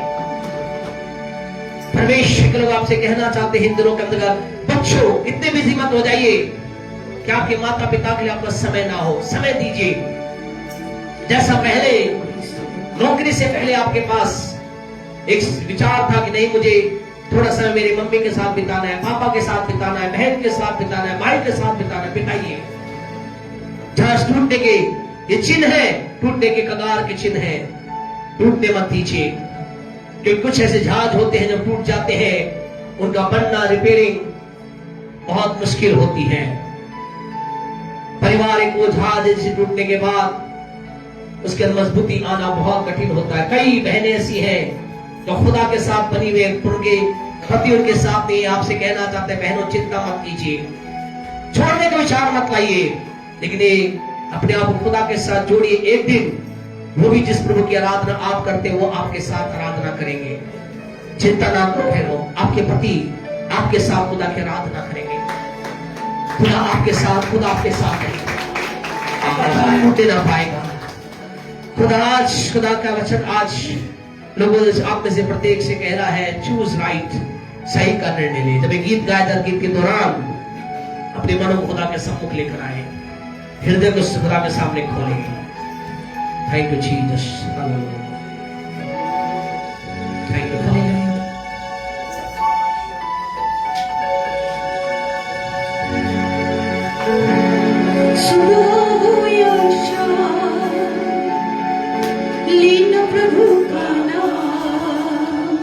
परमेश्वर के लोग आपसे कहना चाहते हैं इन दिनों के अंतर्गत, बच्चों इतने बिजी मत हो जाइए कि आपके माता पिता के लिए आपका समय ना हो। समय दीजिए। जैसा पहले नौकरी से पहले आपके पास एक विचार था कि नहीं, मुझे थोड़ा समय मेरी मम्मी के साथ बिताना है, पापा के साथ बिताना है, बहन के साथ बिताना है, भाई के साथ बिताना है, बिताइए। जहाज टूटने के ये चिन्ह है, टूटने के कगार के चिन्ह है, टूटने मत दीजिए। क्योंकि कुछ ऐसे जहाज होते हैं जब टूट जाते हैं, उनका बनना, रिपेयरिंग बहुत मुश्किल होती है। परिवार एक वो जहाज है जिसे टूटने के बाद उसके अंदर मजबूती आना बहुत कठिन होता है। कई बहनें ऐसी हैं जो खुदा के साथ बनी हुए, उनके पति उनके साथ नहीं। आपसे कहना चाहते हैं बहनों, चिंता मत कीजिए, छोड़ने का विचार मत लाइए, लेकिन अपने आप को खुदा के साथ जोड़िए। एक दिन वो भी जिस प्रभु की आराधना आप करते हैं वो आपके साथ आराधना करेंगे। चिंता ना करो, आपके पति आपके साथ खुदा की आराधना करेंगे, खुदा आपके साथ, खुदा आपके साथ रहेगा, टूटे ना पाएगा। खुदा का वचन आज लोगों आप में से प्रत्येक से कह रहा है, चूज राइट, सही का निर्णय ले। जब एक गीत गाया था, गीत के दौरान अपने मनों को खुदा के सम्मुख लेकर आए, हृदय को खुदा के सामने खोलेंगे। Thank you Jesus, thank you. सुबह हो या शाम लेना प्रभु का नाम,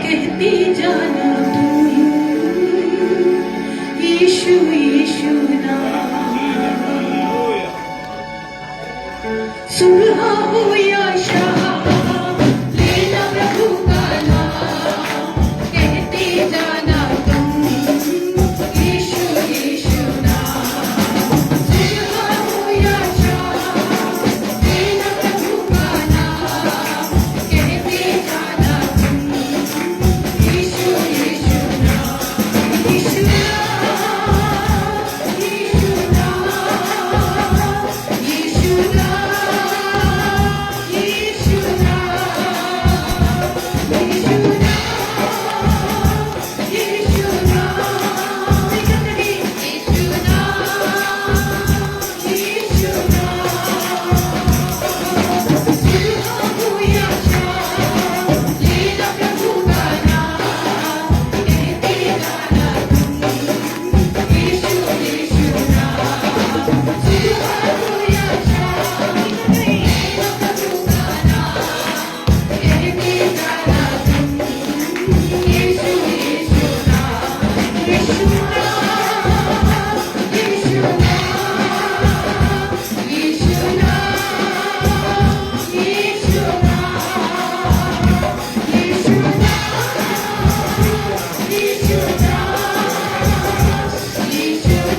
कहते जाना तुम यीशु यीशु नाम। सुबह हो या शाम लेना प्रभु का नाम, कहते जाना तुम यीशु यीशु नाम। सुबह हो या शाम लेना प्रभु का नाम, कहते जाना तुम यीशु यीशु नाम। यीशु नाम यीशु नाम यीशु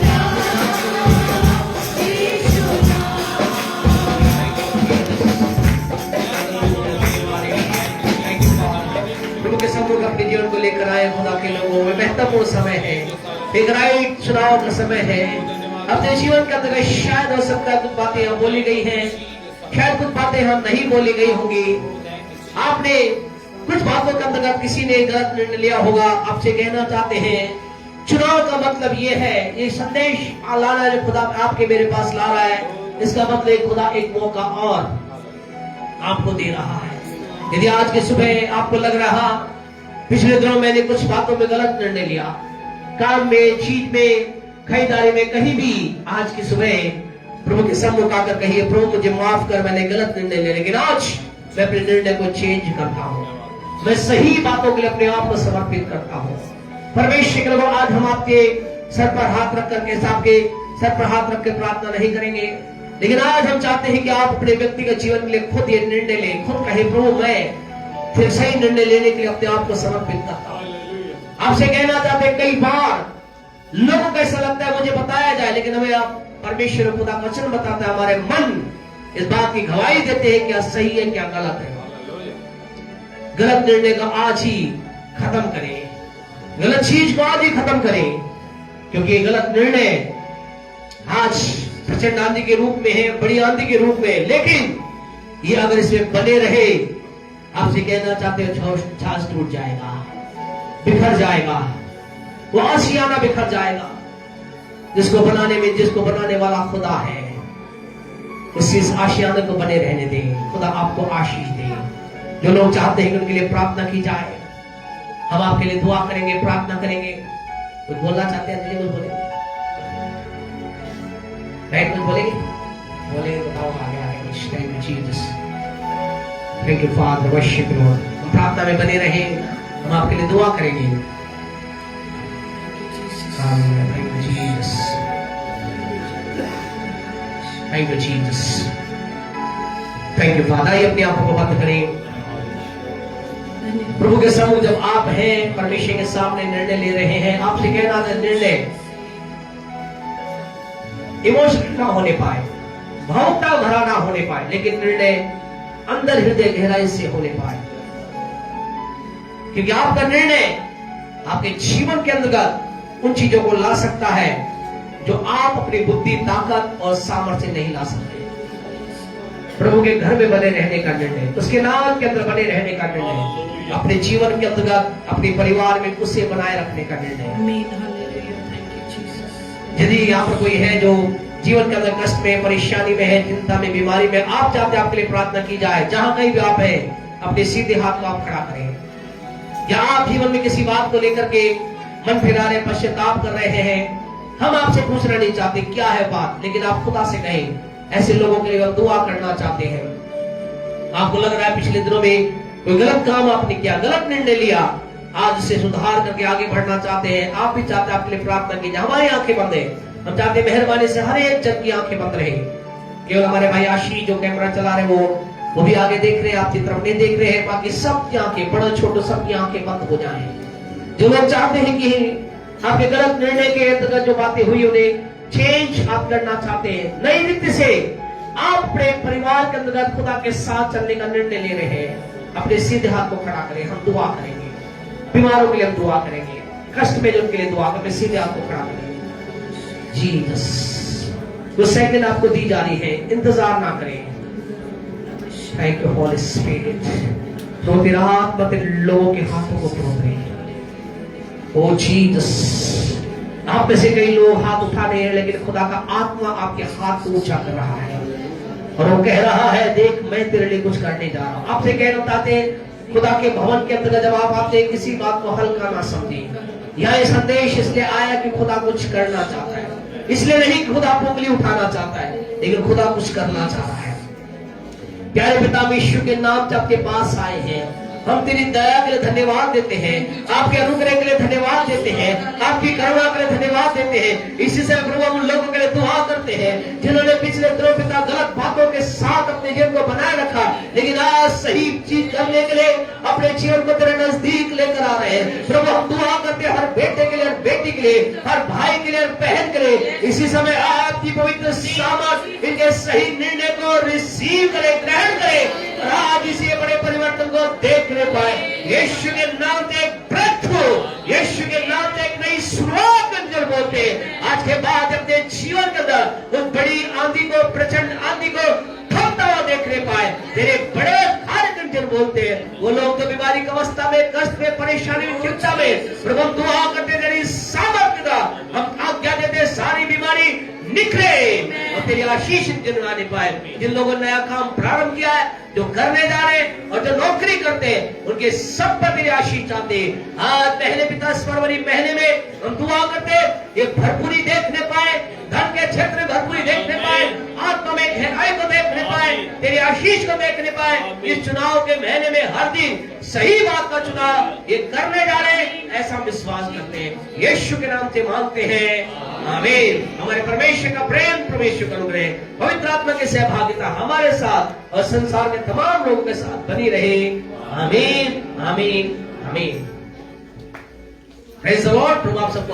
नाम यीशु प्रभु के सम्मुख अपने जीवन को लेकर आए खुदा के लोगों में महत्वपूर्ण समय है, एक राइट चुनाव का समय है। अपने जीवन के अंदर शायद हो सकता है कुछ बातें हम बोली गई हैं, शायद कुछ बातें हम नहीं बोली गई होंगी। आपने कुछ बातों के अंतर्गत किसी ने गलत निर्णय लिया होगा। आपसे कहना चाहते हैं चुनाव का मतलब ये है, ये संदेश लाना जो खुदा आपके मेरे पास ला रहा है, इसका मतलब खुदा एक मौका और आपको दे रहा है। यदि आज के सुबह आपको लग रहा पिछले दिनों मैंने कुछ बातों में गलत निर्णय लिया, काम में, चीज में, खरीदारी में, कहीं भी, आज की सुबह प्रभु के सम्मुख आकर कहिए प्रभु मुझे माफ कर, मैंने गलत निर्णय लिया, लेकिन आज मैं अपने निर्णय को चेंज करता हूँ, मैं सही बातों के लिए अपने आप को समर्पित करता हूँ। परमेश्वर के लोगों, आज हम आपके सर पर हाथ रख करके, आपके सर पर हाथ रख के प्रार्थना नहीं करेंगे, लेकिन आज हम चाहते हैं कि आप अपने व्यक्तिगत जीवन के लिए खुद ये निर्णय लें। खुद कहे प्रभु मैं फिर सही निर्णय लेने के लिए अपने आप को समर्पित करता हूं। आपसे कहना चाहते हैं, कई बार लोगों को ऐसा लगता है मुझे बताया जाए, लेकिन हमें आप परमेश्वर खुदा का वचन बताता है, हमारे मन इस बात की गवाही देते हैं क्या सही है क्या गलत है। गलत निर्णय को आज ही खत्म करें, गलत चीज को आज ही खत्म करें, क्योंकि ये गलत निर्णय आज प्रचंड आंधी के रूप में है, बड़ी आंधी के रूप में, लेकिन ये अगर इसमें बने रहे, आपसे कहना चाहते हो छाछ टूट जाएगा, बिखर जाएगा, वो आशियाना बिखर जाएगा। जिसको बनाने वाला खुदा है, उस आशियाने को बने रहने दें। खुदा आपको आशीष दे। जो लोग चाहते हैं कि उनके लिए प्रार्थना की जाए, हम आपके लिए दुआ करेंगे, प्रार्थना करेंगे। कुछ बोलना चाहते हैं तो कुछ बोलेंगे, कुछ बोलेंगे, बताओ आगे आगे। Thank you Jesus, thank you father, worship Lord. हम प्रार्थना में बने रहे, हम आपके लिए दुआ करेंगे। Thank you Jesus, thank you Jesus, thank you father. आइए अपने आप को बंद करें। प्रभु के सम्मुख जब आप हैं, परमेश्वर के सामने निर्णय ले रहे हैं, आपसे कहना है निर्णय इमोशनल ना होने पाए, भावुकता भरा ना होने पाए, लेकिन निर्णय अंदर हृदय गहराई से होने पाए, क्योंकि आपका निर्णय आपके जीवन के अंतर्गत उन चीजों को ला सकता है जो आप अपनी बुद्धि, ताकत और सामर्थ्य नहीं ला सकते। प्रभु के घर में बने रहने का निर्णय, उसके नाम के अंदर बने रहने का निर्णय, अपने जीवन के अंतर्गत अपने परिवार में उसे बनाए रखने का निर्णय। यदि यहाँ पर कोई है जो जीवन के अंदर कष्ट में, परेशानी में है, चिंता में, बीमारी में, आप चाहते आपके लिए प्रार्थना की जाए, जहां कहीं भी आप हैं, अपने सीधे हाथ को आप खड़ा करें। या आप जीवन में किसी बात को लेकर के मन फिरा रहे, पश्चाताप कर रहे हैं, हम आपसे पूछना नहीं चाहते क्या है बात, लेकिन आप खुदा से कहें। ऐसे लोगों के लिए हम दुआ करना चाहते हैं। आपको लग रहा है पिछले दिनों में कोई गलत काम आपने किया, गलत निर्णय लिया, आज से सुधार करके आगे बढ़ना चाहते हैं। आप भी चाहते हैं आपके लिए प्रार्थना कीजिए। हमारी आंखें बंद है, हम चाहते हैं मेहरबानी से हर एक जन की आंखें बंद रहे। केवल हमारे भाई आशीष जो कैमरा चला रहे वो भी आगे देख रहे हैं, आपकी तरफ नहीं देख रहे हैं। बाकी सबकी आंखें, बड़े छोटे सबकी आंखें बंद हो जाएं। जो लोग चाहते हैं कि आपके गलत निर्णय के अंतर्गत जो बातें हुई उन्हें चेंज आप करना चाहते हैं, नई रीति से आप अपने परिवार के अंतर्गत खुदा के साथ चलने का निर्णय ले रहे हैं, अपने सीधे हाथ को खड़ा करें। हम दुआ करेंगे, बीमारों के लिए हम दुआ करेंगे, कष्ट में जो उनके लिए दुआ करें, सीधे हाथ को खड़ा करें। जीसस, वो सेकंड आपको दी जा रही है, इंतजार ना करें। Thank you Holi spirit. तो तेरा आत्मा तेरे लोगों के हाथों को परोस रही है। ओ जीसस, आप में से कई लोग हाथ उठा रहे हैं, लेकिन खुदा का आत्मा आपके हाथ को ऊंचा कर रहा है और वो कह रहा है, देख मैं तेरे लिए कुछ करने जा रहा हूं। आपसे कहना चाहते हैं खुदा के भवन के अंदर जब आप आते हैं, किसी बात को हल्का ना समझे। यह संदेश इसलिए आया कि खुदा कुछ करना चाहता है, इसलिए नहीं कि खुदा पोंगली उठाना चाहता है, लेकिन खुदा कुछ करना चाह रहा है। प्यारे पिता यीशु के नाम से आपके पास आए हैं, हम तेरी दया के लिए धन्यवाद देते हैं, आपके अनुग्रह के लिए धन्यवाद देते हैं, आपकी करुणा के लिए धन्यवाद देते हैं। इसी से प्रभु हम उन लोगों के लिए दुआ करते हैं जिन्होंने पिछले दिनों पिता गलत बातों के साथ अपने जीवन को बनाए रखा, लेकिन आज सही चीज करने के लिए अपने जीवन को तेरे नजदीक लेकर आ रहे हैं। प्रभु हम दुआ करते हैं हर बेटे के लिए, हर बेटी के लिए, हर भाई के लिए, हर बहन के लिए। इसी समय आपकी पवित्र सामर्थ इनके सही निर्णय को रिसीव करे, ग्रहण करे और आज इसी बड़े परिवर्तन को देखने पाए। यीशु के नाम से एक ब्रेकथ्रू, यीशु के नाम से एक नई शुरुआत अंजल बोलते आज के बाद अपने जीवन के अंदर उस बड़ी आंधी को, प्रचंड आंधी को थमता हुआ देखने पाए। तेरे बड़े कार्यक्रम बोलते हैं वो लोग तो बीमारी की अवस्था में, कष्ट में, परेशानी में, चिंता में, प्रभु हम दुआ करते तेरी सामर्थ्य का हम आज्ञा देते सारी बीमारी निकले और तेरी आशीष जिन आने पाए। जिन लोगों ने नया काम प्रारंभ किया है, जो करने जा रहे हैं और जो नौकरी करते हैं, उनके सब पर तेरी आशीष चाहते हैं। आज पहले पिता फरवरी महीने में हम दुआ करते ये भरपूरी देखने पाए, धन के क्षेत्र में भरपूरी देखने पाए, आत्मा में गहराई को देखने पाए, तेरी आशीष को देखने पाए। इस चुनाव के महीने में हर दिन सही बात का चुनाव ये करने जा रहे हैं, ऐसा विश्वास करते हैं। यीशु के नाम से मांगते हैं, आमीन। हमारे परमेश्वर का प्रेम, परमेश्वर का अनुग्रह, पवित्र आत्मा की सहभागिता हमारे साथ और संसार के तमाम लोगों के साथ बनी रहे। आमीन, आमीन, आमीन। Praise the Lord. प्रभु आप सबको